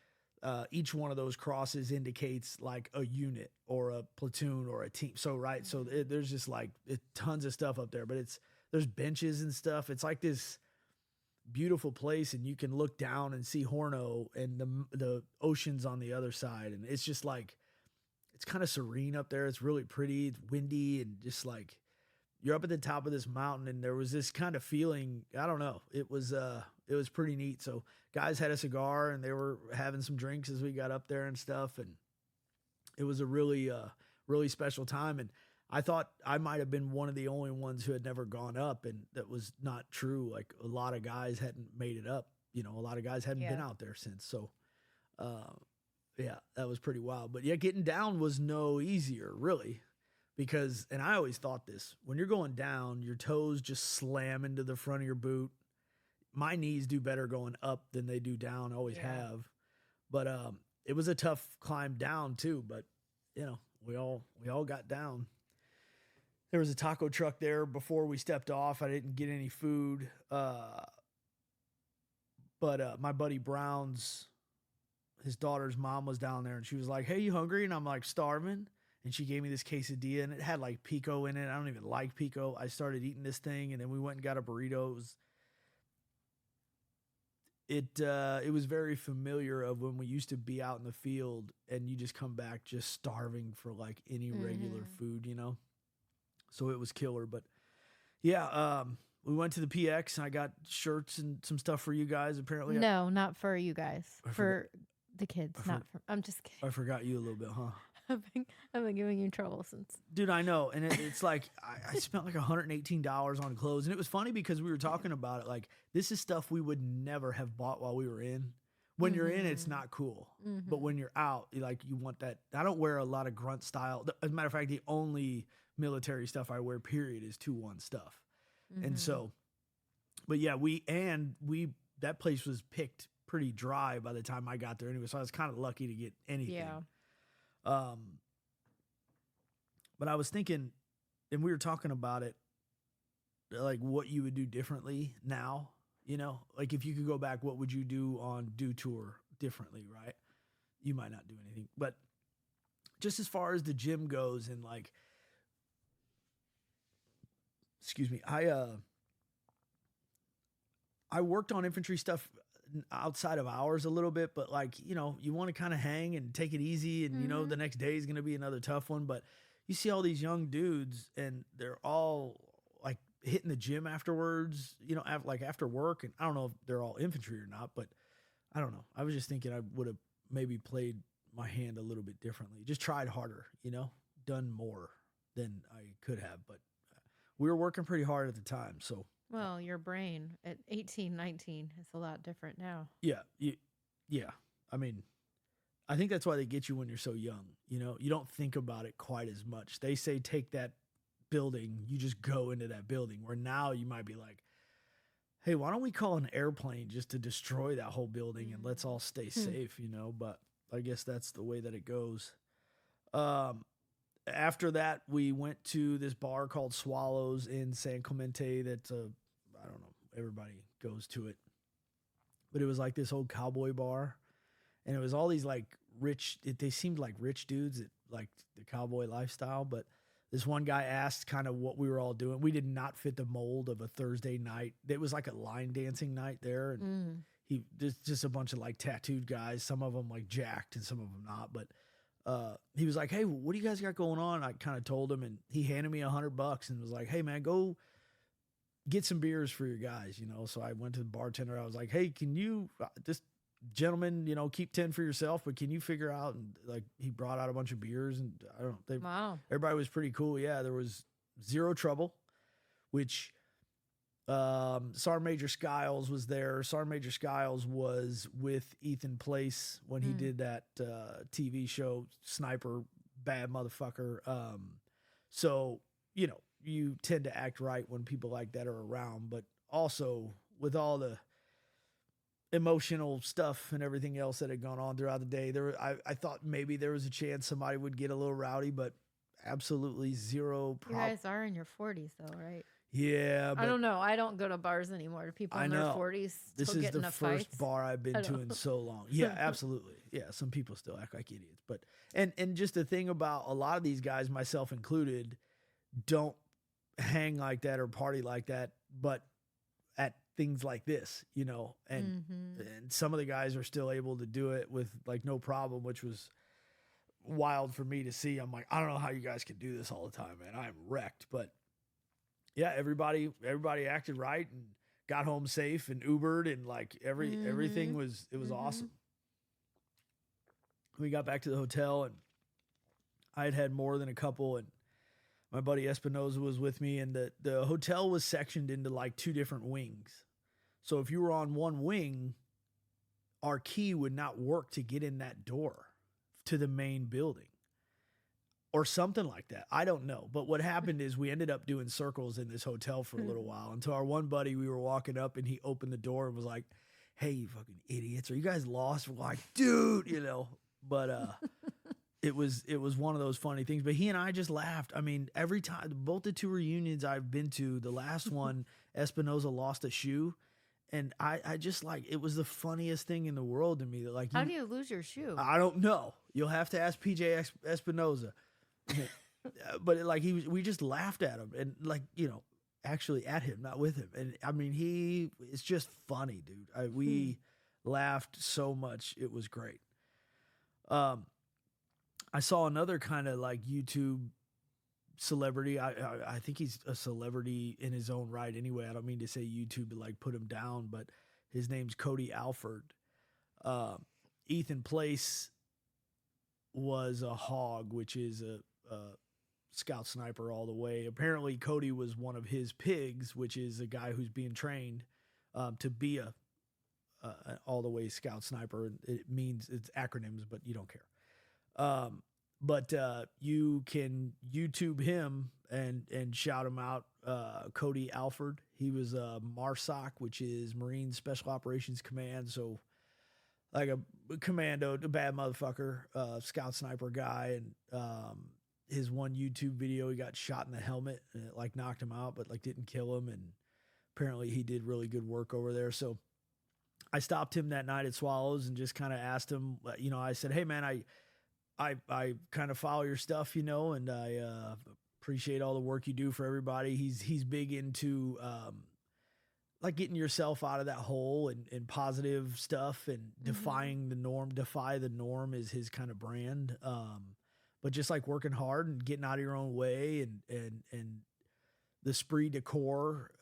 one of those crosses indicates like a unit or a platoon or a team. So, right. So there's just like tons of stuff up there, but there's benches and stuff. It's like this beautiful place, and you can look down and see Horno and the oceans on the other side. And it's just like, it's kind of serene up there. It's really pretty. It's windy and just like you're up at the top of this mountain, and there was this kind of feeling. I don't know. It was pretty neat. So guys had a cigar and they were having some drinks as we got up there and stuff, and it was a really really special time. And I thought I might have been one of the only ones who had never gone up, and that was not true. Like a lot of guys hadn't made it up. You know, a lot of guys hadn't been out there since. So, yeah, that was pretty wild. But yeah, getting down was no easier, really, because, and I always thought this, when you're going down, your toes just slam into the front of your boot. My knees do better going up than they do down, always have. But it was a tough climb down too. But you know, we all got down. There was a taco truck there before we stepped off. I didn't get any food. But my buddy Brown's, his daughter's mom was down there, and she was like, "Hey, you hungry?" And I'm like, "Starving." And she gave me this quesadilla, and it had like pico in it. I don't even like pico. I started eating this thing, and then we went and got a burrito. It was very familiar of when we used to be out in the field, and you just come back just starving for like any regular food, you know? So it was killer. But yeah, we went to the PX, and I got shirts and some stuff for you guys. Apparently, no, not for you guys, for the kids. Not for. I'm just kidding. I forgot you a little bit, huh? I've been giving you trouble since. Dude, I know, and it's like I spent like $118 on clothes, and it was funny because we were talking about it. Like, this is stuff we would never have bought while we were in. When you're in, it's not cool, but when you're out, you want that. I don't wear a lot of grunt style. As a matter of fact, the only military stuff I wear, period, is 2-1 stuff. And so, but yeah, that place was picked pretty dry by the time I got there anyway. So I was kind of lucky to get anything. Yeah. But I was thinking, and we were talking about it, like what you would do differently now, you know, like if you could go back, what would you do on Do Tour differently? Right. You might not do anything, but just as far as the gym goes, and like, excuse me, I worked on infantry stuff outside of hours a little bit, but like, you know, you want to kind of hang and take it easy, and you know the next day is going to be another tough one. But you see all these young dudes, and they're all like hitting the gym afterwards, you know, after work. And I don't know if they're all infantry or not, but I don't know. I was just thinking I would have maybe played my hand a little bit differently, just tried harder, you know, done more than I could have. But we were working pretty hard at the time. So, well, your brain at 18, 19 is a lot different now. Yeah. Yeah. I mean, I think that's why they get you when you're so young. You know, you don't think about it quite as much. They say take that building, you just go into that building, where now you might be like, hey, why don't we call an airplane just to destroy that whole building and let's all stay safe, you know? But I guess that's the way that it goes. After that, we went to this bar called Swallows in San Clemente. That's I don't know, everybody goes to it. But it was like this old cowboy bar. And it was all these like they seemed like rich dudes that liked the cowboy lifestyle. But this one guy asked kind of what we were all doing. We did not fit the mold of a Thursday night. It was like a line dancing night there. And there's just a bunch of like tattooed guys, some of them like jacked and some of them not. But he was like, hey, what do you guys got going on? I kind of told him, and he handed me $100 and was like, hey man, go get some beers for your guys, you know? So I went to the bartender. I was like, hey, can you, this gentleman, you know, keep 10 for yourself, but can you figure out? And like, he brought out a bunch of beers, and I don't know. Wow. Everybody was pretty cool. Yeah. There was zero trouble, which, Sergeant Major Skiles was there. Sergeant Major Skiles was with Ethan Place when he did that, TV show, Sniper, bad motherfucker. So, you know, you tend to act right when people like that are around, but also with all the emotional stuff and everything else that had gone on throughout the day, I thought maybe there was a chance somebody would get a little rowdy, but absolutely zero problem. You guys are in your 40s though, right? Yeah. I don't know. I don't go to bars anymore. Do people in their 40s this still is get in the a first fight? bar I've been to in so long. Yeah, absolutely. Yeah, some people still act like idiots, but and just the thing about a lot of these guys, myself included, don't hang like that or party like that, but at things like this, you know, and some of the guys are still able to do it with like no problem, which was wild for me to see. I'm like, I don't know how you guys can do this all the time, man. I'm wrecked. But yeah, everybody acted right and got home safe and Ubered and like everything was awesome. We got back to the hotel and I had more than a couple, and my buddy Espinoza was with me, and the hotel was sectioned into like 2 different wings. So if you were on one wing, our key would not work to get in that door to the main building or something like that. I don't know. But what happened is we ended up doing circles in this hotel for a little while until our one buddy, we were walking up and he opened the door and was like, hey, you fucking idiots, are you guys lost? We're like, dude, you know, but it was one of those funny things. But he and I just laughed. I mean, every time, both the 2 reunions I've been to, the last one, Espinoza lost a shoe. And I just like, it was the funniest thing in the world to me. That like, how do you lose your shoe? I don't know. You'll have to ask PJ Espinoza. But we just laughed at him and like, you know, actually at him, not with him. And I mean, it's just funny, dude. We laughed so much. It was great. I saw another kind of like YouTube celebrity. I think he's a celebrity in his own right anyway. I don't mean to say YouTube to like put him down, but his name's Cody Alford. Ethan Place was a hog, which is a scout sniper all the way. Apparently Cody was one of his pigs, which is a guy who's being trained to be a all the way scout sniper. It means, it's acronyms, but you don't care. But you can YouTube him and shout him out. Cody Alford. He was a MARSOC, which is Marine Special Operations Command. So like a commando, a bad motherfucker, scout sniper guy. And his one YouTube video, he got shot in the helmet and it like knocked him out, but like didn't kill him. And apparently he did really good work over there. So I stopped him that night at Swallows and just kind of asked him, you know, I said, hey man, I kind of follow your stuff, you know, and I appreciate all the work you do for everybody. He's big into like getting yourself out of that hole and positive stuff and defying the norm. Defy the norm is his kind of brand. But just like working hard and getting out of your own way and the esprit de corps,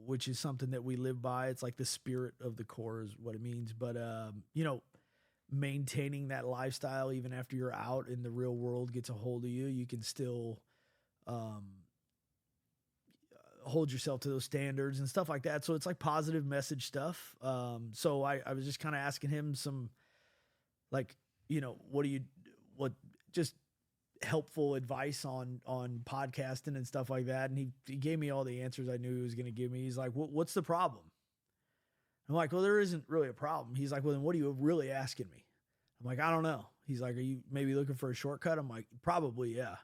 which is something that we live by. It's like the spirit of the corps is what it means. But, you know, maintaining that lifestyle even after you're out in the real world gets a hold of you, you can still hold yourself to those standards and stuff like that. So it's like positive message stuff. So I was just kind of asking him some, like, you know, what just helpful advice on podcasting and stuff like that. And he gave me all the answers I knew he was going to give me. He's like, what's the problem? I'm like, well, there isn't really a problem. He's like, well, then what are you really asking me? I'm like, I don't know. He's like, are you maybe looking for a shortcut? I'm like, probably, yeah.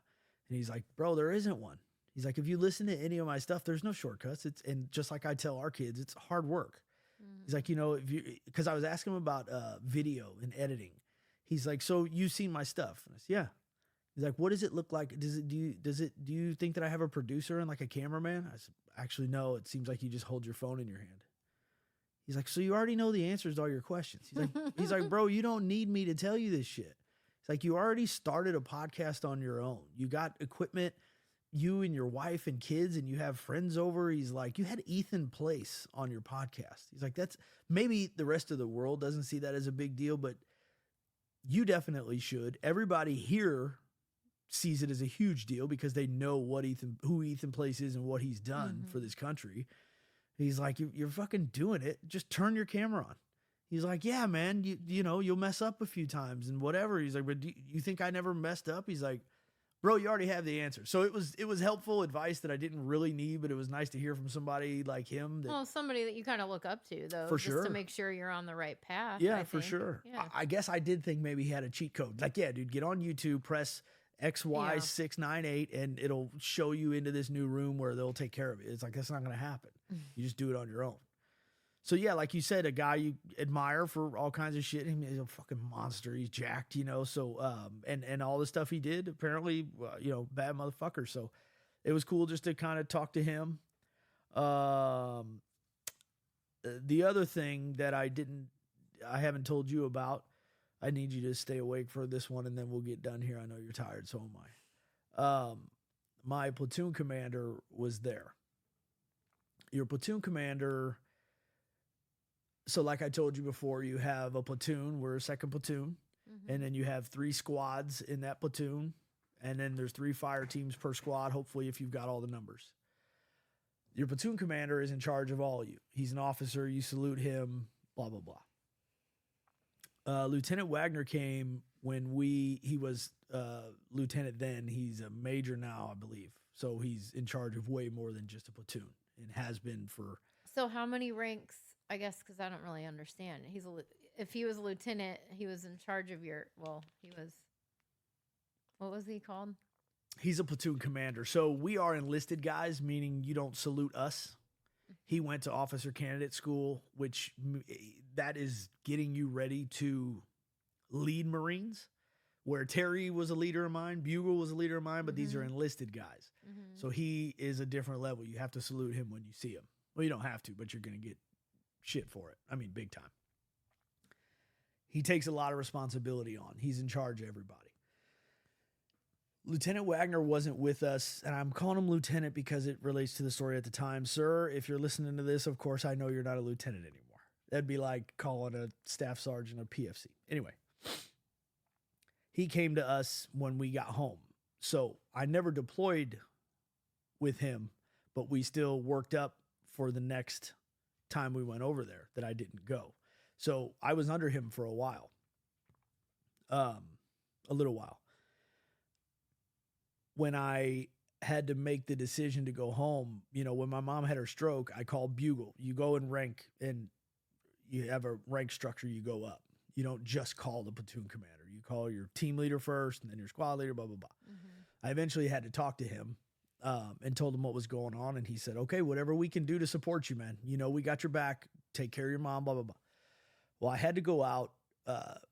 And he's like, bro, there isn't one. He's like, if you listen to any of my stuff, there's no shortcuts. And just like I tell our kids, it's hard work. He's like, you know, because I was asking him about video and editing. He's like, so you've seen my stuff? And I said, yeah. He's like, what does it look like? Do you think that I have a producer and like a cameraman? I said, actually, no. It seems like you just hold your phone in your hand. He's like, so you already know the answers to all your questions. He's like, bro, you don't need me to tell you this shit. It's like, you already started a podcast on your own. You got equipment, you and your wife and kids, and you have friends over. He's like, you had Ethan Place on your podcast. He's like, that's maybe the rest of the world doesn't see that as a big deal, but you definitely should. Everybody here sees it as a huge deal because they know who Ethan Place is and what he's done for this country. He's like, you're fucking doing it. Just turn your camera on. He's like, yeah, man, you know, you'll mess up a few times and whatever. He's like, but do you think I never messed up? He's like, bro, you already have the answer. So it was helpful advice that I didn't really need, but it was nice to hear from somebody like him. Well, somebody that you kind of look up to, though, for just sure, to make sure you're on the right path. Yeah, for sure. Yeah. I guess I did think maybe he had a cheat code. Like, yeah, dude, get on YouTube, press XY698, and it'll show you into this new room where they'll take care of it. It's like, that's not going to happen. You just do it on your own. So yeah, like you said, a guy you admire for all kinds of shit. He's a fucking monster. He's jacked, you know. So and all the stuff he did, apparently, you know, bad motherfucker. So it was cool just to kind of talk to him. The other thing that I haven't told you about, I need you to stay awake for this one, and then we'll get done here. I know you're tired, so am I. My platoon commander was there. Your platoon commander, so like I told you before, you have a platoon, we're a second platoon, and then you have 3 squads in that platoon, and then there's 3 fire teams per squad, hopefully, if you've got all the numbers. Your platoon commander is in charge of all of you. He's an officer, you salute him, blah, blah, blah. Lieutenant Wagner came when he was lieutenant then. He's a major now, I believe. So he's in charge of way more than just a platoon and has been for. So how many ranks, I guess, because I don't really understand. If he was a lieutenant, he was in charge of what was he called? He's a platoon commander. So we are enlisted guys, meaning you don't salute us. He went to officer candidate school, which that is getting you ready to lead Marines, where Terry was a leader of mine, Bugle was a leader of mine, but these are enlisted guys. So he is a different level. You have to salute him when you see him. Well, you don't have to, but you're going to get shit for it. I mean, big time. He takes a lot of responsibility on. He's in charge of everybody. Lieutenant Wagner wasn't with us, and I'm calling him lieutenant because it relates to the story at the time. Sir, if you're listening to this, of course, I know you're not a lieutenant anymore. That'd be like calling a staff sergeant a PFC. Anyway, he came to us when we got home. So I never deployed with him, but we still worked up for the next time we went over there that I didn't go. So I was under him for a while, a little while. When I had to make the decision to go home, when my mom had her stroke, I called Bugle. You go in rank, and you have a rank structure, you go up. You don't just call the platoon commander. You call your team leader first, and then your squad leader, blah, blah, blah. I eventually had to talk to him and told him what was going on, and he said, okay, whatever we can do to support you, man. We got your back. Take care of your mom, blah, blah, blah. Well, I had to go out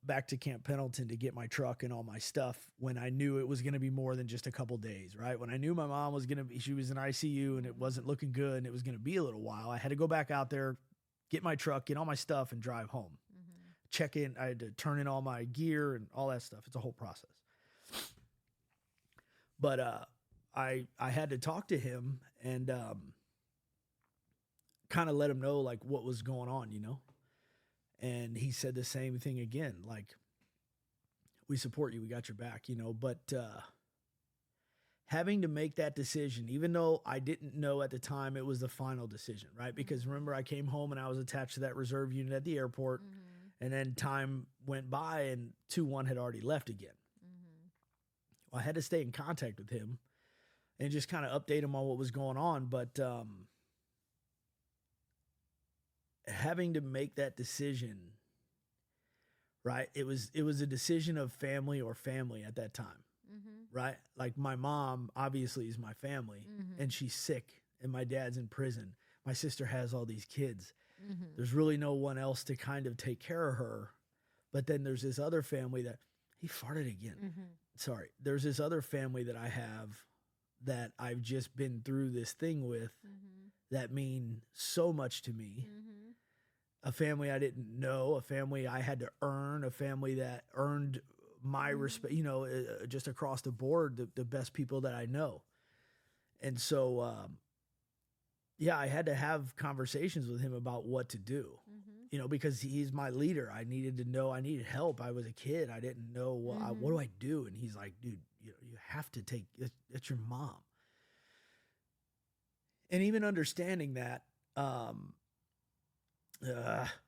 back to Camp Pendleton to get my truck and all my stuff when I knew it was going to be more than just a couple days, right? When I knew my mom was going to be, she was in ICU and it wasn't looking good and it was going to be a little while, I had to go back out there, get my truck, get all my stuff, and drive home. Check in. I had to turn in all my gear and all that stuff. It's a whole process. But I had to talk to him and kind of let him know like what was going on, And he said the same thing again, like, we support you, we got your back, but having to make that decision, even though I didn't know at the time it was the final decision, right? Because remember, I came home and I was attached to that reserve unit at the airport, and then time went by and 2-1 had already left again. Well, I had to stay in contact with him and just kind of update him on what was going on, but having to make that decision, right? It was a decision of family or family at that time, right? Like my mom obviously is my family and she's sick and my dad's in prison. My sister has all these kids. There's really no one else to kind of take care of her. But then there's this other family that he farted again. Sorry. There's this other family that I have that I've just been through this thing with that mean so much to me. A family I didn't know, a family I had to earn, a family that earned my respect, just across the board, the best people that I know. And so, I had to have conversations with him about what to do, because he's my leader. I needed to know, I needed help. I was a kid. I didn't know what do I do? And he's like, dude, you have to take, it's your mom. And even understanding that,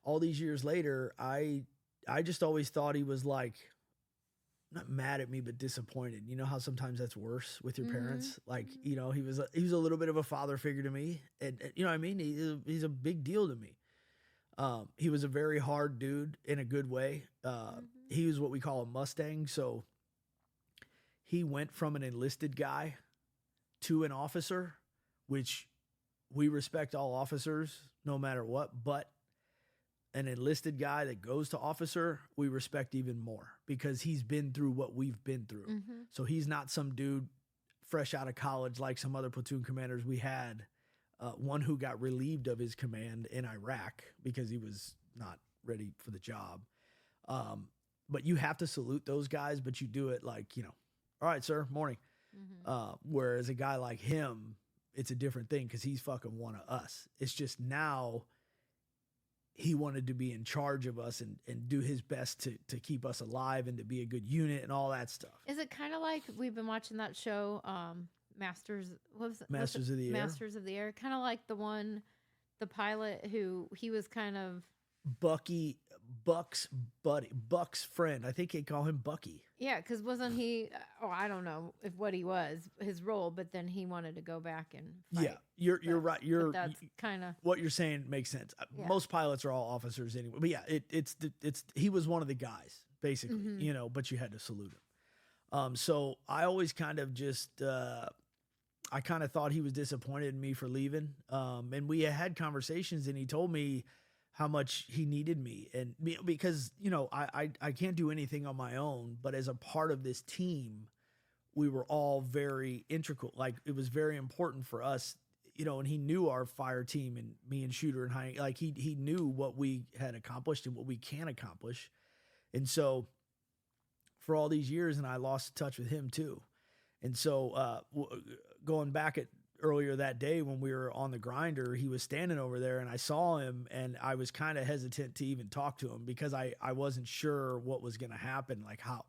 all these years later, I just always thought he was like, not mad at me, but disappointed. You know how sometimes that's worse with your parents? Like, he was a little bit of a father figure to me. And you know what I mean? He's a big deal to me. He was a very hard dude in a good way. He was what we call a Mustang. So he went from an enlisted guy to an officer, which we respect all officers no matter what, but an enlisted guy that goes to officer, we respect even more because he's been through what we've been through. So he's not some dude fresh out of college like some other platoon commanders we had. One who got relieved of his command in Iraq because he was not ready for the job. but you have to salute those guys, but you do it like, you know, all right, sir, morning. Whereas a guy like him, it's a different thing because he's fucking one of us. It's just now he wanted to be in charge of us and do his best to keep us alive and to be a good unit and all that stuff. Is it kind of like we've been watching that show, Masters? Masters of the Air? Masters of the Air. Kind of like the pilot who he was kind of Buck's friend. I think they call him Bucky. Yeah, because wasn't he? I don't know if what he was his role, but then he wanted to go back and fight. Yeah, you're right. That's kind of what you're saying makes sense. Yeah. Most pilots are all officers anyway. But yeah, it's he was one of the guys basically, you know. But you had to salute him. So I always kind of just I kind of thought he was disappointed in me for leaving. And we had conversations, and he told me how much he needed me, and because, you know, I can't do anything on my own, but as a part of this team, we were all very integral. Like, it was very important for us, you know, and he knew our fire team and me and Shooter and High, like he knew what we had accomplished and what we can accomplish. And so for all these years, and I lost touch with him too. And so going back at earlier that day when we were on the grinder, he was standing over there and I saw him, and I was kind of hesitant to even talk to him because I wasn't sure what was going to happen. Like, how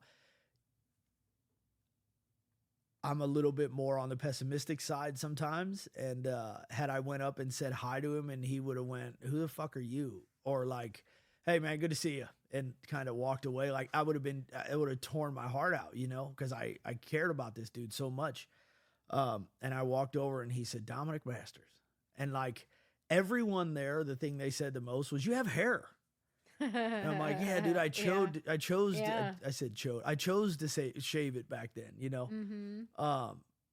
I'm a little bit more on the pessimistic side sometimes. And had I went up and said hi to him, and he would have went, "Who the fuck are you?" Or like, "Hey man, good to see you," and kind of walked away. Like, it would have torn my heart out, you know, because I cared about this dude so much. And I walked over and he said, "Dominic Masters." And like everyone there, the thing they said the most was, "You have hair." And I'm like, "Yeah, dude, I chose to say shave it back then, you know?"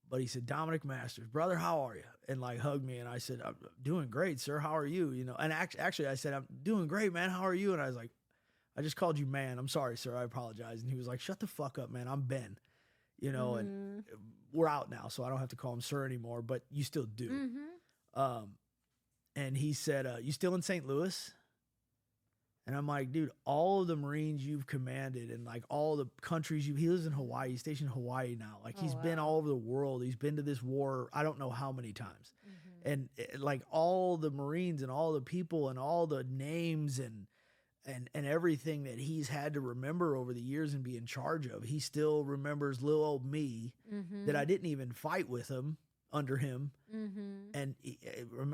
But he said, "Dominic Masters, brother, how are you?" And like hugged me. And I said, "I'm doing great, sir. How are you?" You know? And actually I said, "I'm doing great, man. How are you?" And I was like, "I just called you man. I'm sorry, sir. I apologize." And he was like, "Shut the fuck up, man. I'm Ben." You know, and we're out now, so I don't have to call him sir anymore, but you still do. And he said, "You still in St. Louis?" And I'm like, "Dude, all of the Marines you've commanded and like all the countries he lives in Hawaii, he's stationed in Hawaii now. Like he's been all over the world. He's been to this war, I don't know how many times." And like all the Marines and all the people and all the names and everything that he's had to remember over the years and be in charge of, he still remembers little old me that I didn't even fight with him under him. And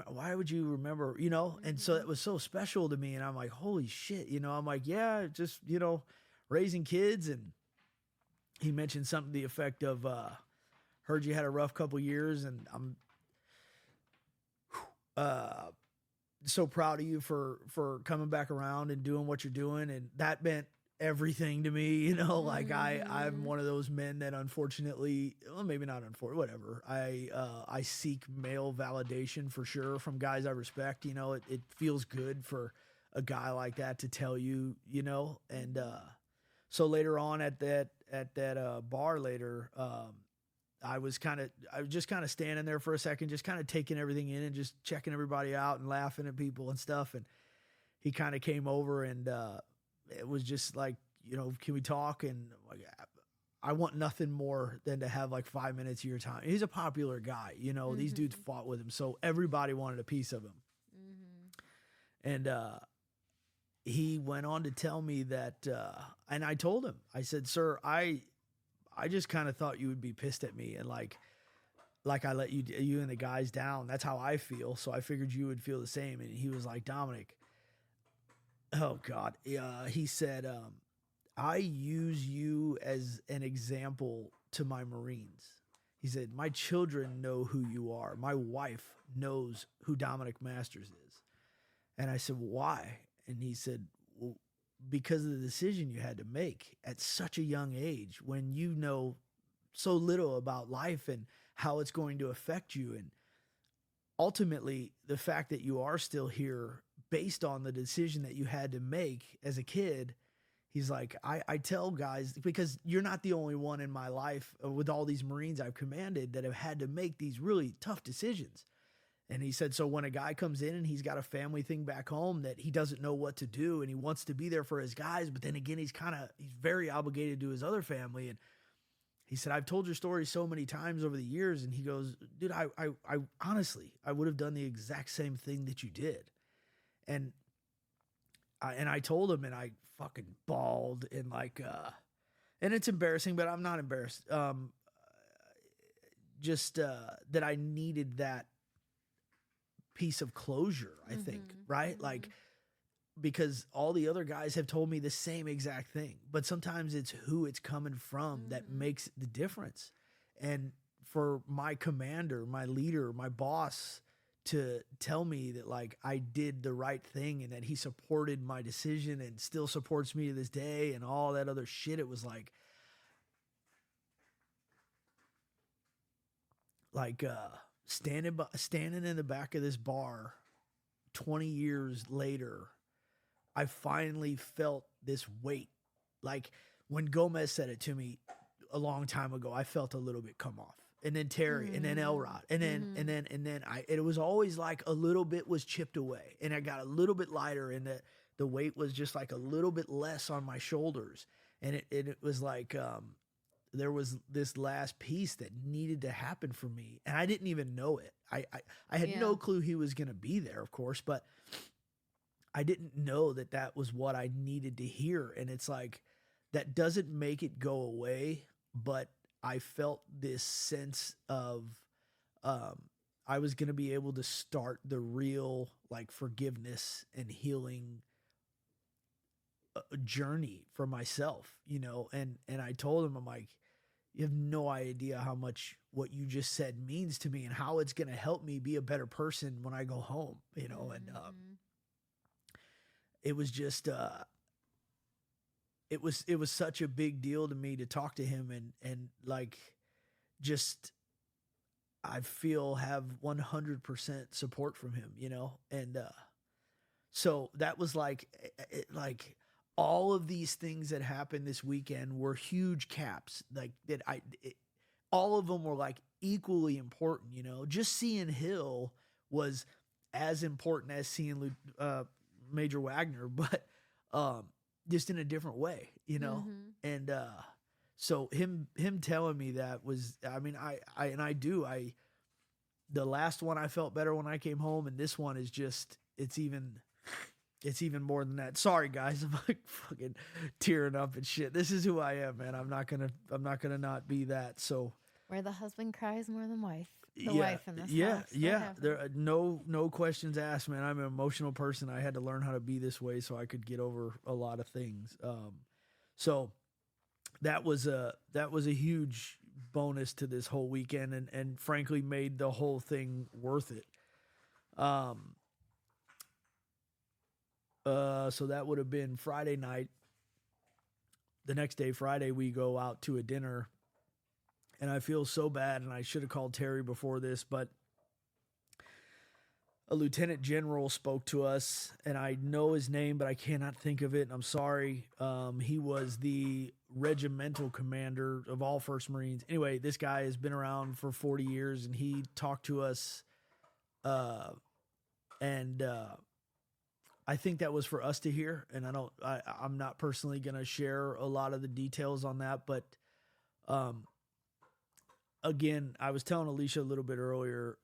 why would you remember, you know? And so it was so special to me. And I'm like, holy shit, you know, I'm like, yeah, just, you know, raising kids. And he mentioned something to the effect of, heard you had a rough couple years, and I'm so proud of you for coming back around and doing what you're doing. And that meant everything to me, you know. Like I'm one of those men that unfortunately, well, maybe not unfortunately, whatever, I seek male validation for sure from guys I respect. You know, it feels good for a guy like that to tell you, you know. And so later on at that bar later, I was just kind of standing there for a second, just kind of taking everything in and just checking everybody out and laughing at people and stuff. And he kind of came over, and it was just like, you know, "Can we talk?" And like, I want nothing more than to have like 5 minutes of your time. He's a popular guy, you know, these dudes fought with him, so everybody wanted a piece of him. And he went on to tell me that, and I told him, I said, "Sir, I just kind of thought you would be pissed at me, and like I let you and the guys down. That's how I feel. So I figured you would feel the same." And he was like, "Dominic," oh God. He said, "I use you as an example to my Marines." He said, "My children know who you are. My wife knows who Dominic Masters is." And I said, "Why?" And he said, "Well, because of the decision you had to make at such a young age, when you know so little about life and how it's going to affect you. And ultimately, the fact that you are still here based on the decision that you had to make as a kid." He's like, I tell guys, because you're not the only one in my life with all these Marines I've commanded that have had to make these really tough decisions. And he said, so when a guy comes in and he's got a family thing back home that he doesn't know what to do and he wants to be there for his guys, but then again, he's very obligated to his other family. And he said, I've told your story so many times over the years. And he goes, dude, I honestly, I would have done the exact same thing that you did. And I told him, and I fucking bawled and and it's embarrassing, but I'm not embarrassed. Just that I needed that piece of closure, I think, right? Like, because all the other guys have told me the same exact thing, but sometimes it's who it's coming from that makes the difference. And for my commander, my leader, my boss to tell me that like I did the right thing and that he supported my decision and still supports me to this day and all that other shit, it was like standing in the back of this bar 20 years later, I finally felt this weight. Like when Gomez said it to me a long time ago, I felt a little bit come off. And then Terry, and then Elrod, and then it was always like a little bit was chipped away, and I got a little bit lighter, and the weight was just like a little bit less on my shoulders, and it was like there was this last piece that needed to happen for me, and I didn't even know it. I had no clue he was gonna be there, of course, but I didn't know that was what I needed to hear, and it's like that doesn't make it go away, but I felt this sense of I was going to be able to start the real like forgiveness and healing journey for myself, you know, and I told him, I'm like, you have no idea how much what you just said means to me and how it's going to help me be a better person when I go home, you know, and it was just it was such a big deal to me to talk to him and like just I feel have 100% support from him, you know? And so that was like all of these things that happened this weekend were huge caps, like that all of them were like equally important, you know? Just seeing Hill was as important as seeing Major Wagner, but just in a different way, you know? And so him telling me that was, I mean, the last one I felt better when I came home, and this one is just, it's even more than that. Sorry guys, I'm like fucking tearing up and shit. This is who I am, man. I'm not gonna not be that. So where the husband cries more than wife. Wife in this house. Yeah. There are no questions asked, man. I'm an emotional person. I had to learn how to be this way so I could get over a lot of things. So that was a huge bonus to this whole weekend, and frankly made the whole thing worth it. So that would have been Friday night. The next day, Friday, we go out to a dinner. And I feel so bad, and I should have called Terry before this, but a lieutenant general spoke to us, and I know his name, but I cannot think of it, and I'm sorry. He was the regimental commander of all 1st Marines. Anyway, this guy has been around for 40 years, and he talked to us, and I think that was for us to hear, and I'm not personally going to share a lot of the details on that, but again, I was telling Alicia a little bit earlier,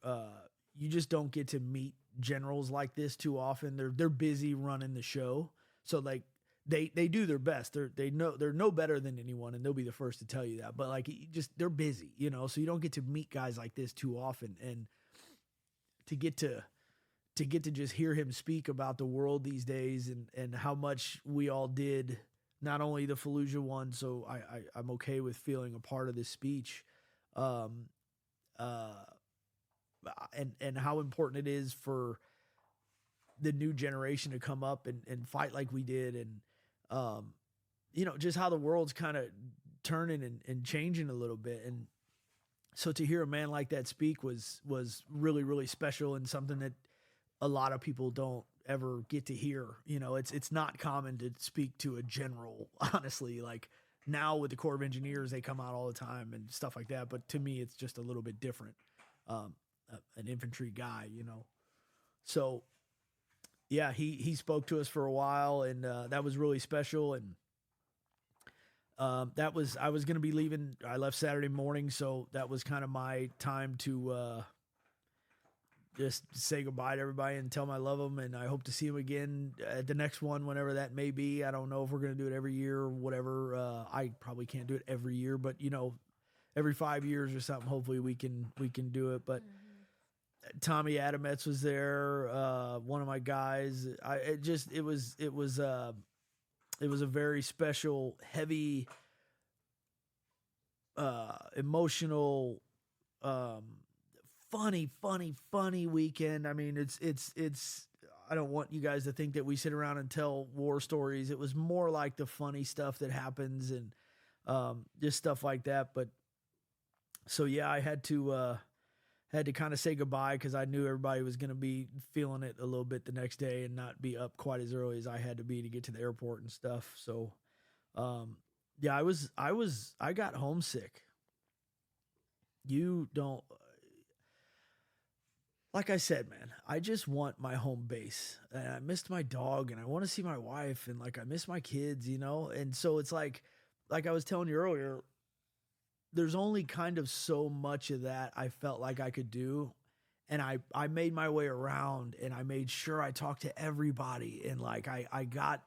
you just don't get to meet generals like this too often. They're busy running the show. So like they do their best. They're no better than anyone, and they'll be the first to tell you that. But like they're busy, you know, so you don't get to meet guys like this too often. And to get to just hear him speak about the world these days and how much we all did, not only the Fallujah one, so I'm okay with feeling a part of this speech. And how important it is for the new generation to come up and fight like we did. And, you know, just how the world's kind of turning and changing a little bit. And so to hear a man like that speak was really, really special, and something that a lot of people don't ever get to hear. You know, it's not common to speak to a general, honestly. Like, now with the Corps of Engineers, they come out all the time and stuff like that. But to me, it's just a little bit different. an infantry guy, you know. So yeah, he spoke to us for a while, and that was really special. And that was I was gonna be leaving. I left Saturday morning, so that was kind of my time to just say goodbye to everybody and tell them I love them, and I hope to see them again at the next one, whenever that may be. I don't know if we're gonna do it every year or whatever. I probably can't do it every year, but you know, every 5 years or something. Hopefully we can do it. But Tommy Adametz was there, one of my guys. It was a very special, heavy, emotional, funny weekend. I mean, it's. I don't want you guys to think that we sit around and tell war stories. It was more like the funny stuff that happens and just stuff like that. But so yeah, I had to kind of say goodbye because I knew everybody was going to be feeling it a little bit the next day and not be up quite as early as I had to be to get to the airport and stuff. So, yeah, I got homesick. You don't, like I said, man, I just want my home base, and I missed my dog, and I want to see my wife, and like, I miss my kids, you know? And so it's like I was telling you earlier, there's only kind of so much of that I felt like I could do. And I made my way around, and I made sure I talked to everybody. And like, I got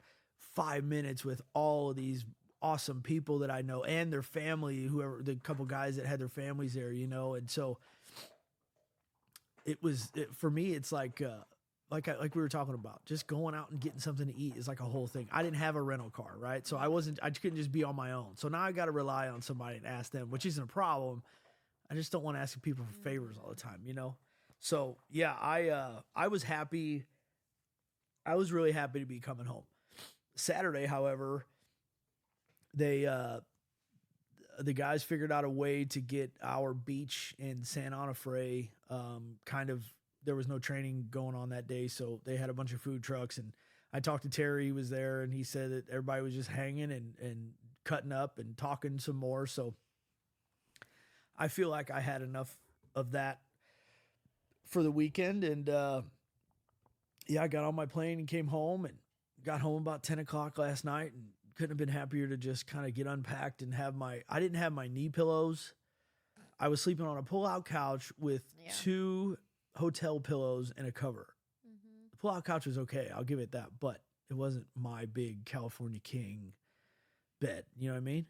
5 minutes with all of these awesome people that I know and their family, whoever, the couple guys that had their families there, you know? And so for me, it's like we were talking about, just going out and getting something to eat is like a whole thing. I didn't have a rental car, right? So I couldn't just be on my own. So now I got to rely on somebody and ask them, which isn't a problem. I just don't want to ask people for favors all the time, you know? So yeah, I was happy. I was really happy to be coming home. Saturday, however, the guys figured out a way to get our beach in San Onofre, there was no training going on that day, so they had a bunch of food trucks, and I talked to Terry, he was there, and he said that everybody was just hanging and cutting up and talking some more. So I feel like I had enough of that for the weekend. And yeah, I got on my plane and came home, and got home about 10 o'clock last night, and couldn't have been happier to just kind of get unpacked and I didn't have my knee pillows. I was sleeping on a pull-out couch with 2 hotel pillows and a cover. Mm-hmm. The pull-out couch was okay, I'll give it that, but it wasn't my big California King bed. You know what I mean?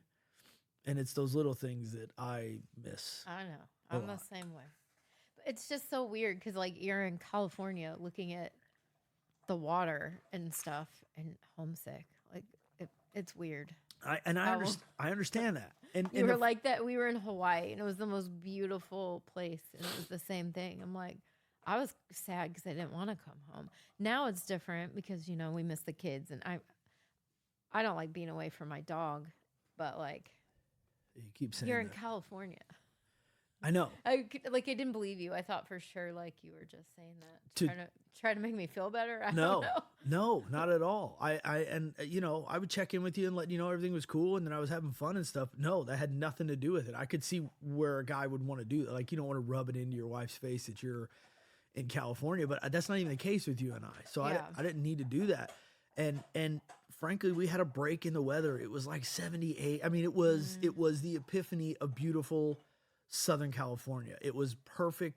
And it's those little things that I miss. I know. I'm the same way. But it's just so weird because, like, you're in California looking at the water and stuff and homesick. Like, it's weird. I understand that. And you were like that. We were in Hawaii, and it was the most beautiful place, and it was the same thing. I'm like, I was sad because I didn't want to come home. Now it's different because, you know, we miss the kids, and I don't like being away from my dog, but like, you keep saying you're in that. California. I know. I didn't believe you. I thought for sure like you were just saying that try to make me feel better. I don't know. No, not at all. And you know, I would check in with you and let you know everything was cool, and then I was having fun and stuff. No, that had nothing to do with it. I could see where a guy would want to do that. Like, you don't want to rub it into your wife's face that you're in California, but that's not even the case with you and I. So yeah. I didn't need to do that. And frankly, we had a break in the weather. It was like 78. I mean, it was the epiphany of beautiful Southern California. It was perfect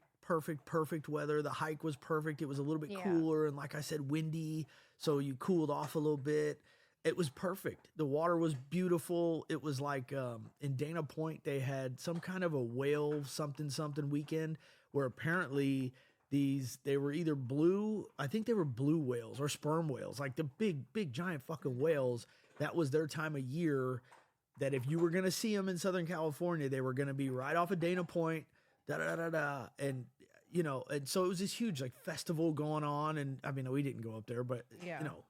weather. The hike was perfect. It was a little bit cooler, and like I said, windy, so you cooled off a little bit. It was perfect. The water was beautiful. It was like in Dana Point, they had some kind of a whale something weekend where apparently they were either blue, I think they were blue whales or sperm whales, like the big giant fucking whales. That was their time of year, that if you were going to see them in Southern California, they were going to be right off of Dana Point, and you know, and so it was this huge like festival going on. And I mean, we didn't go up there, but you know,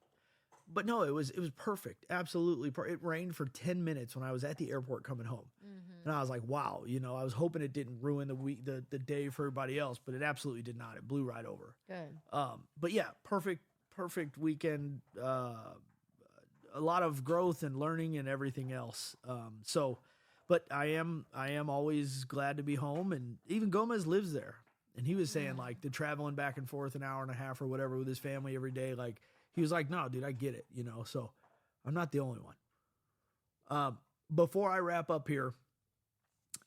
but no, it was perfect. Absolutely. It rained for 10 minutes when I was at the airport coming home. Mm-hmm. And I was like, wow, you know, I was hoping it didn't ruin the day for everybody else, but it absolutely did not. It blew right over. Good. But yeah, perfect weekend. A lot of growth and learning and everything else. But I am always glad to be home, and even Gomez lives there. And he was saying like the traveling back and forth an hour and a half or whatever with his family every day. Like he was like, no, dude, I get it. You know, so I'm not the only one. Before I wrap up here,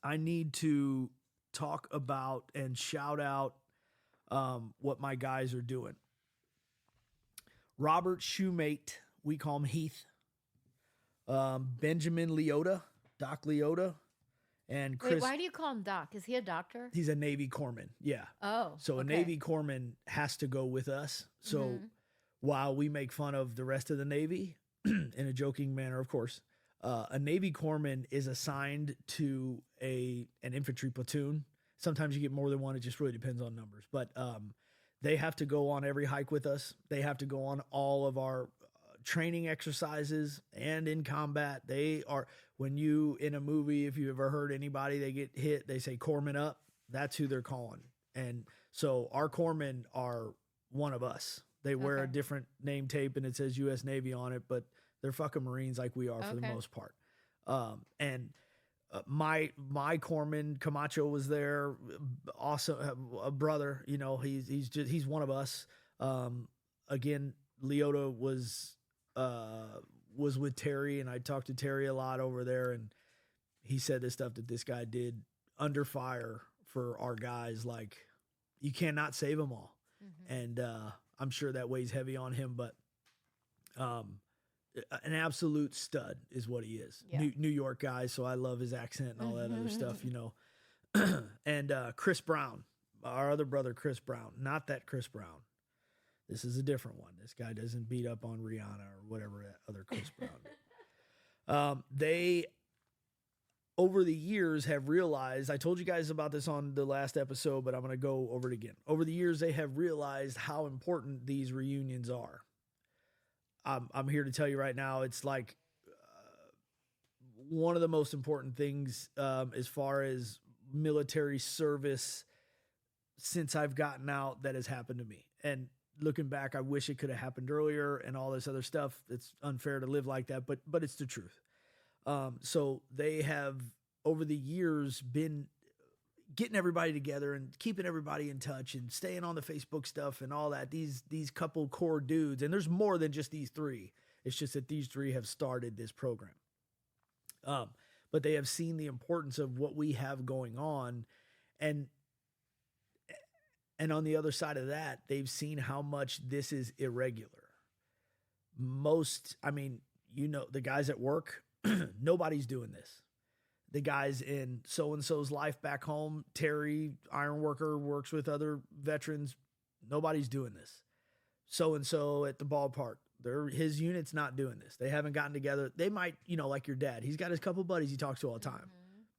I need to talk about and shout out what my guys are doing. Robert Shoemate, we call him Heath. Benjamin Leota, Doc Leota, and Chris. Wait, why do you call him Doc? Is he a doctor? He's a Navy corpsman. Yeah. Oh. So a Navy corpsman has to go with us. So while we make fun of the rest of the Navy in a joking manner, of course, a Navy corpsman is assigned to an infantry platoon. Sometimes you get more than one. It just really depends on numbers. But they have to go on every hike with us. They have to go on all of our training exercises and in combat. They are, when you, in a movie, if you ever heard anybody, they get hit, they say corpsman up. That's who they're calling. And so our corpsmen are one of us. They wear a different name tape and it says U.S. Navy on it, but they're fucking Marines like we are for the most part. My corpsman Camacho was there. Awesome. A brother, you know, he's one of us. Again, Leota was with Terry, and I talked to Terry a lot over there, and he said the stuff that this guy did under fire for our guys. Like, you cannot save them all. And I'm sure that weighs heavy on him, but an absolute stud is what he is. Yeah. New York guy, so I love his accent and all that other stuff, you know. And Chris Brown, our other brother Chris Brown, not that Chris Brown. This is a different one. This guy doesn't beat up on Rihanna or whatever that other Chris Brown did. They, over the years, have realized, I told you guys about this on the last episode, but I'm going to go over it again. Over the years, they have realized how important these reunions are. I'm here to tell you right now, it's like one of the most important things as far as military service since I've gotten out that has happened to me. And looking back, I wish it could have happened earlier and all this other stuff. It's unfair to live like that, but it's the truth. So they have, over the years, been getting everybody together and keeping everybody in touch and staying on the Facebook stuff and all that. These couple core dudes, and there's more than just these three. It's just that these three have started this program. But they have seen the importance of what we have going on, and on the other side of that, they've seen how much this is irregular. Most, I mean, you know, the guys at work, nobody's doing this. The guys in so-and-so's life back home, Terry, ironworker, works with other veterans. Nobody's doing this. So-and-so at the ballpark, his unit's not doing this. They haven't gotten together. They might, you know, like your dad. He's got his couple buddies he talks to all the time.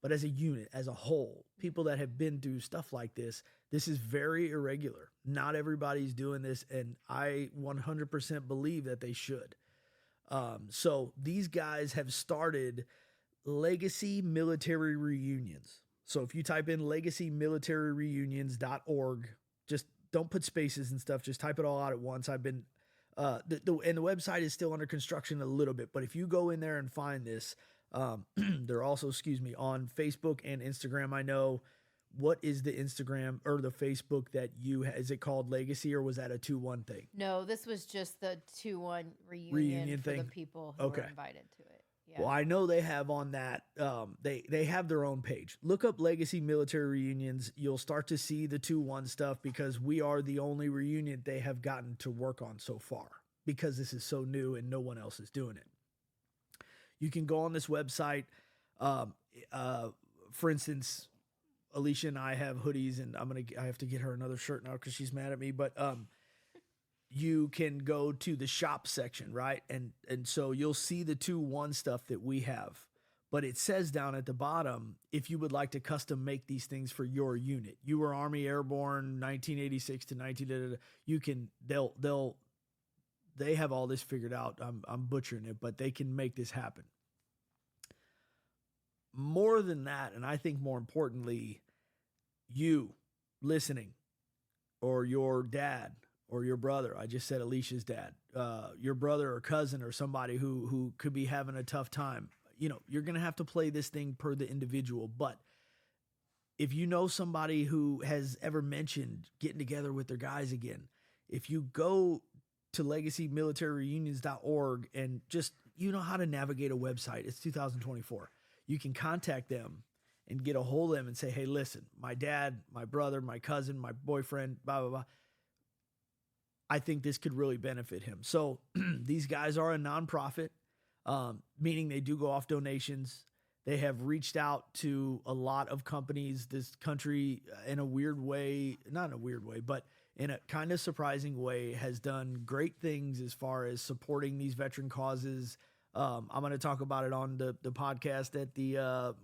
But as a unit, as a whole, people that have been through stuff like this is very irregular. Not everybody's doing this, and I 100% believe that they should. So these guys have started Legacy Military Reunions. So if you type in legacymilitaryreunions.org, just don't put spaces and stuff. Just type it all out at once. I've been, and the website is still under construction a little bit, but if you go in there and find this, they're also, on Facebook and Instagram. I know. What is the Instagram or the Facebook that is it called Legacy, or was that a 2-1 thing? No, this was just the 2-1 reunion for thing? the people who were invited to it. Yeah. Well, I know they have on that, they have their own page. Look up Legacy Military Reunions. You'll start to see the 2-1 stuff, because we are the only reunion they have gotten to work on so far, because this is so new and no one else is doing it. You can go on this website. For instance, Alicia and I have hoodies, and I have to get her another shirt now because she's mad at me. But you can go to the shop section, right? And so you'll see the 2-1 stuff that we have. But it says down at the bottom, if you would like to custom make these things for your unit. You were Army Airborne 1986 to 19. You can, they have all this figured out. I'm butchering it, but they can make this happen. More than that, and I think more importantly, you listening, or your dad or your brother. I just said Alicia's dad, your brother or cousin or somebody who could be having a tough time. You know, you're going to have to play this thing per the individual, but if you know somebody who has ever mentioned getting together with their guys again, if you go to legacymilitaryreunions.org and just, you know how to navigate a website. It's 2024. You can contact them and get a hold of them and say, hey, listen, my dad, my brother, my cousin, my boyfriend, blah, blah, blah. I think this could really benefit him. So these guys are a nonprofit, meaning they do go off donations. They have reached out to a lot of companies. This country, in a weird way, not in a weird way, but in a kind of surprising way, has done great things as far as supporting these veteran causes. I'm going to talk about it on the podcast at the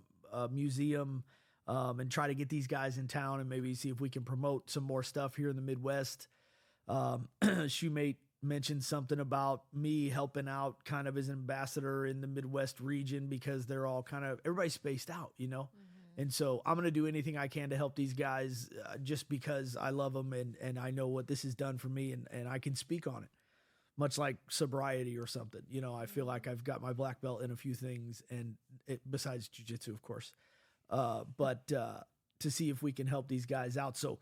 museum and try to get these guys in town and maybe see if we can promote some more stuff here in the Midwest. Shoemate mentioned something about me helping out kind of as an ambassador in the Midwest region because they're all kind of, everybody's spaced out, you know? Mm-hmm. And so I'm going to do anything I can to help these guys just because I love them and I know what this has done for me and I can speak on it. Much like sobriety or something, you know, I feel like I've got my black belt in a few things and besides jiu-jitsu, of course, but to see if we can help these guys out. So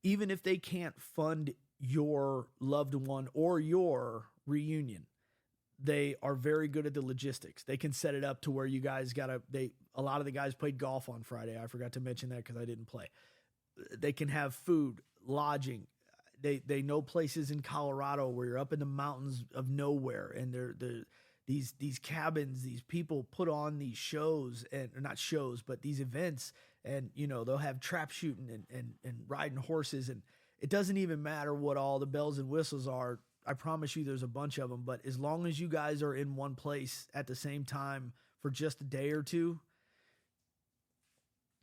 even if they can't fund your loved one or your reunion, they are very good at the logistics. They can set it up to where you guys a lot of the guys played golf on Friday. I forgot to mention that because I didn't play. They can have food, lodging. They know places in Colorado where you're up in the mountains of nowhere and these cabins, these people put on these shows and not shows, but these events. And, you know, they'll have trap shooting and riding horses. And it doesn't even matter what all the bells and whistles are. I promise you there's a bunch of them. But as long as you guys are in one place at the same time for just a day or two,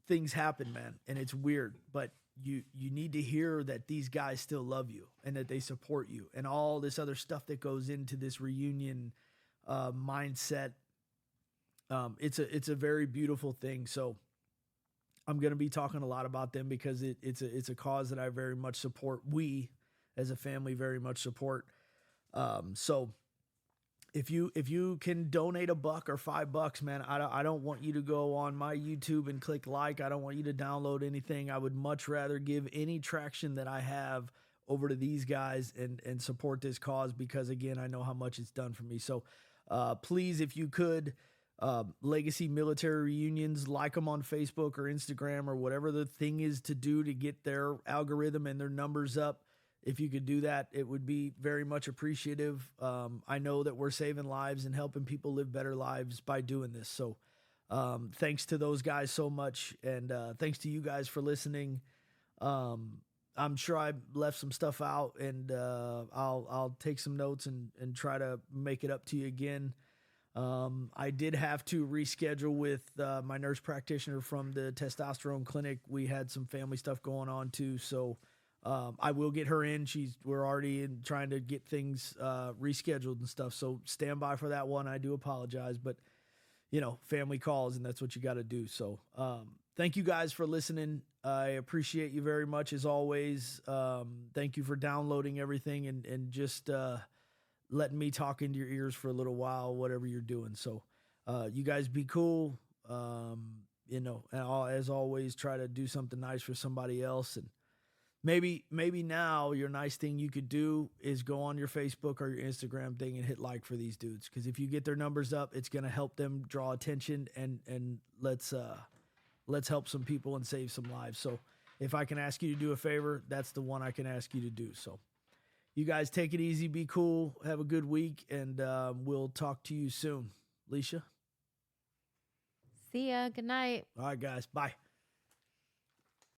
things happen, man. And it's weird. But you need to hear that these guys still love you and that they support you and all this other stuff that goes into this reunion mindset. It's a very beautiful thing. So I'm going to be talking a lot about them because it's a cause that I very much support. We as a family very much support. So if you can donate $1 or $5, man, I don't want you to go on my YouTube and click like. I don't want you to download anything. I would much rather give any traction that I have over to these guys and support this cause because, again, I know how much it's done for me. So please, if you could, Legacy Military Reunions, like them on Facebook or Instagram or whatever the thing is to do to get their algorithm and their numbers up. If you could do that, it would be very much appreciative. I know that we're saving lives and helping people live better lives by doing this. So thanks to those guys so much. And thanks to you guys for listening. I'm sure I left some stuff out and I'll take some notes and try to make it up to you again. I did have to reschedule with my nurse practitioner from the testosterone clinic. We had some family stuff going on too. So I will get her in. We're already trying to get things rescheduled and stuff. So stand by for that one. I do apologize, but you know, family calls and that's what you got to do. So thank you guys for listening. I appreciate you very much as always. Thank you for downloading everything and just letting me talk into your ears for a little while, whatever you're doing. So you guys be cool. You know, and as always, try to do something nice for somebody else. And maybe now your nice thing you could do is go on your Facebook or your Instagram thing and hit like for these dudes. Because if you get their numbers up, it's going to help them draw attention and let's help some people and save some lives. So if I can ask you to do a favor, that's the one I can ask you to do. So you guys take it easy, be cool, have a good week, and we'll talk to you soon. Leisha? See ya. Good night. All right, guys. Bye.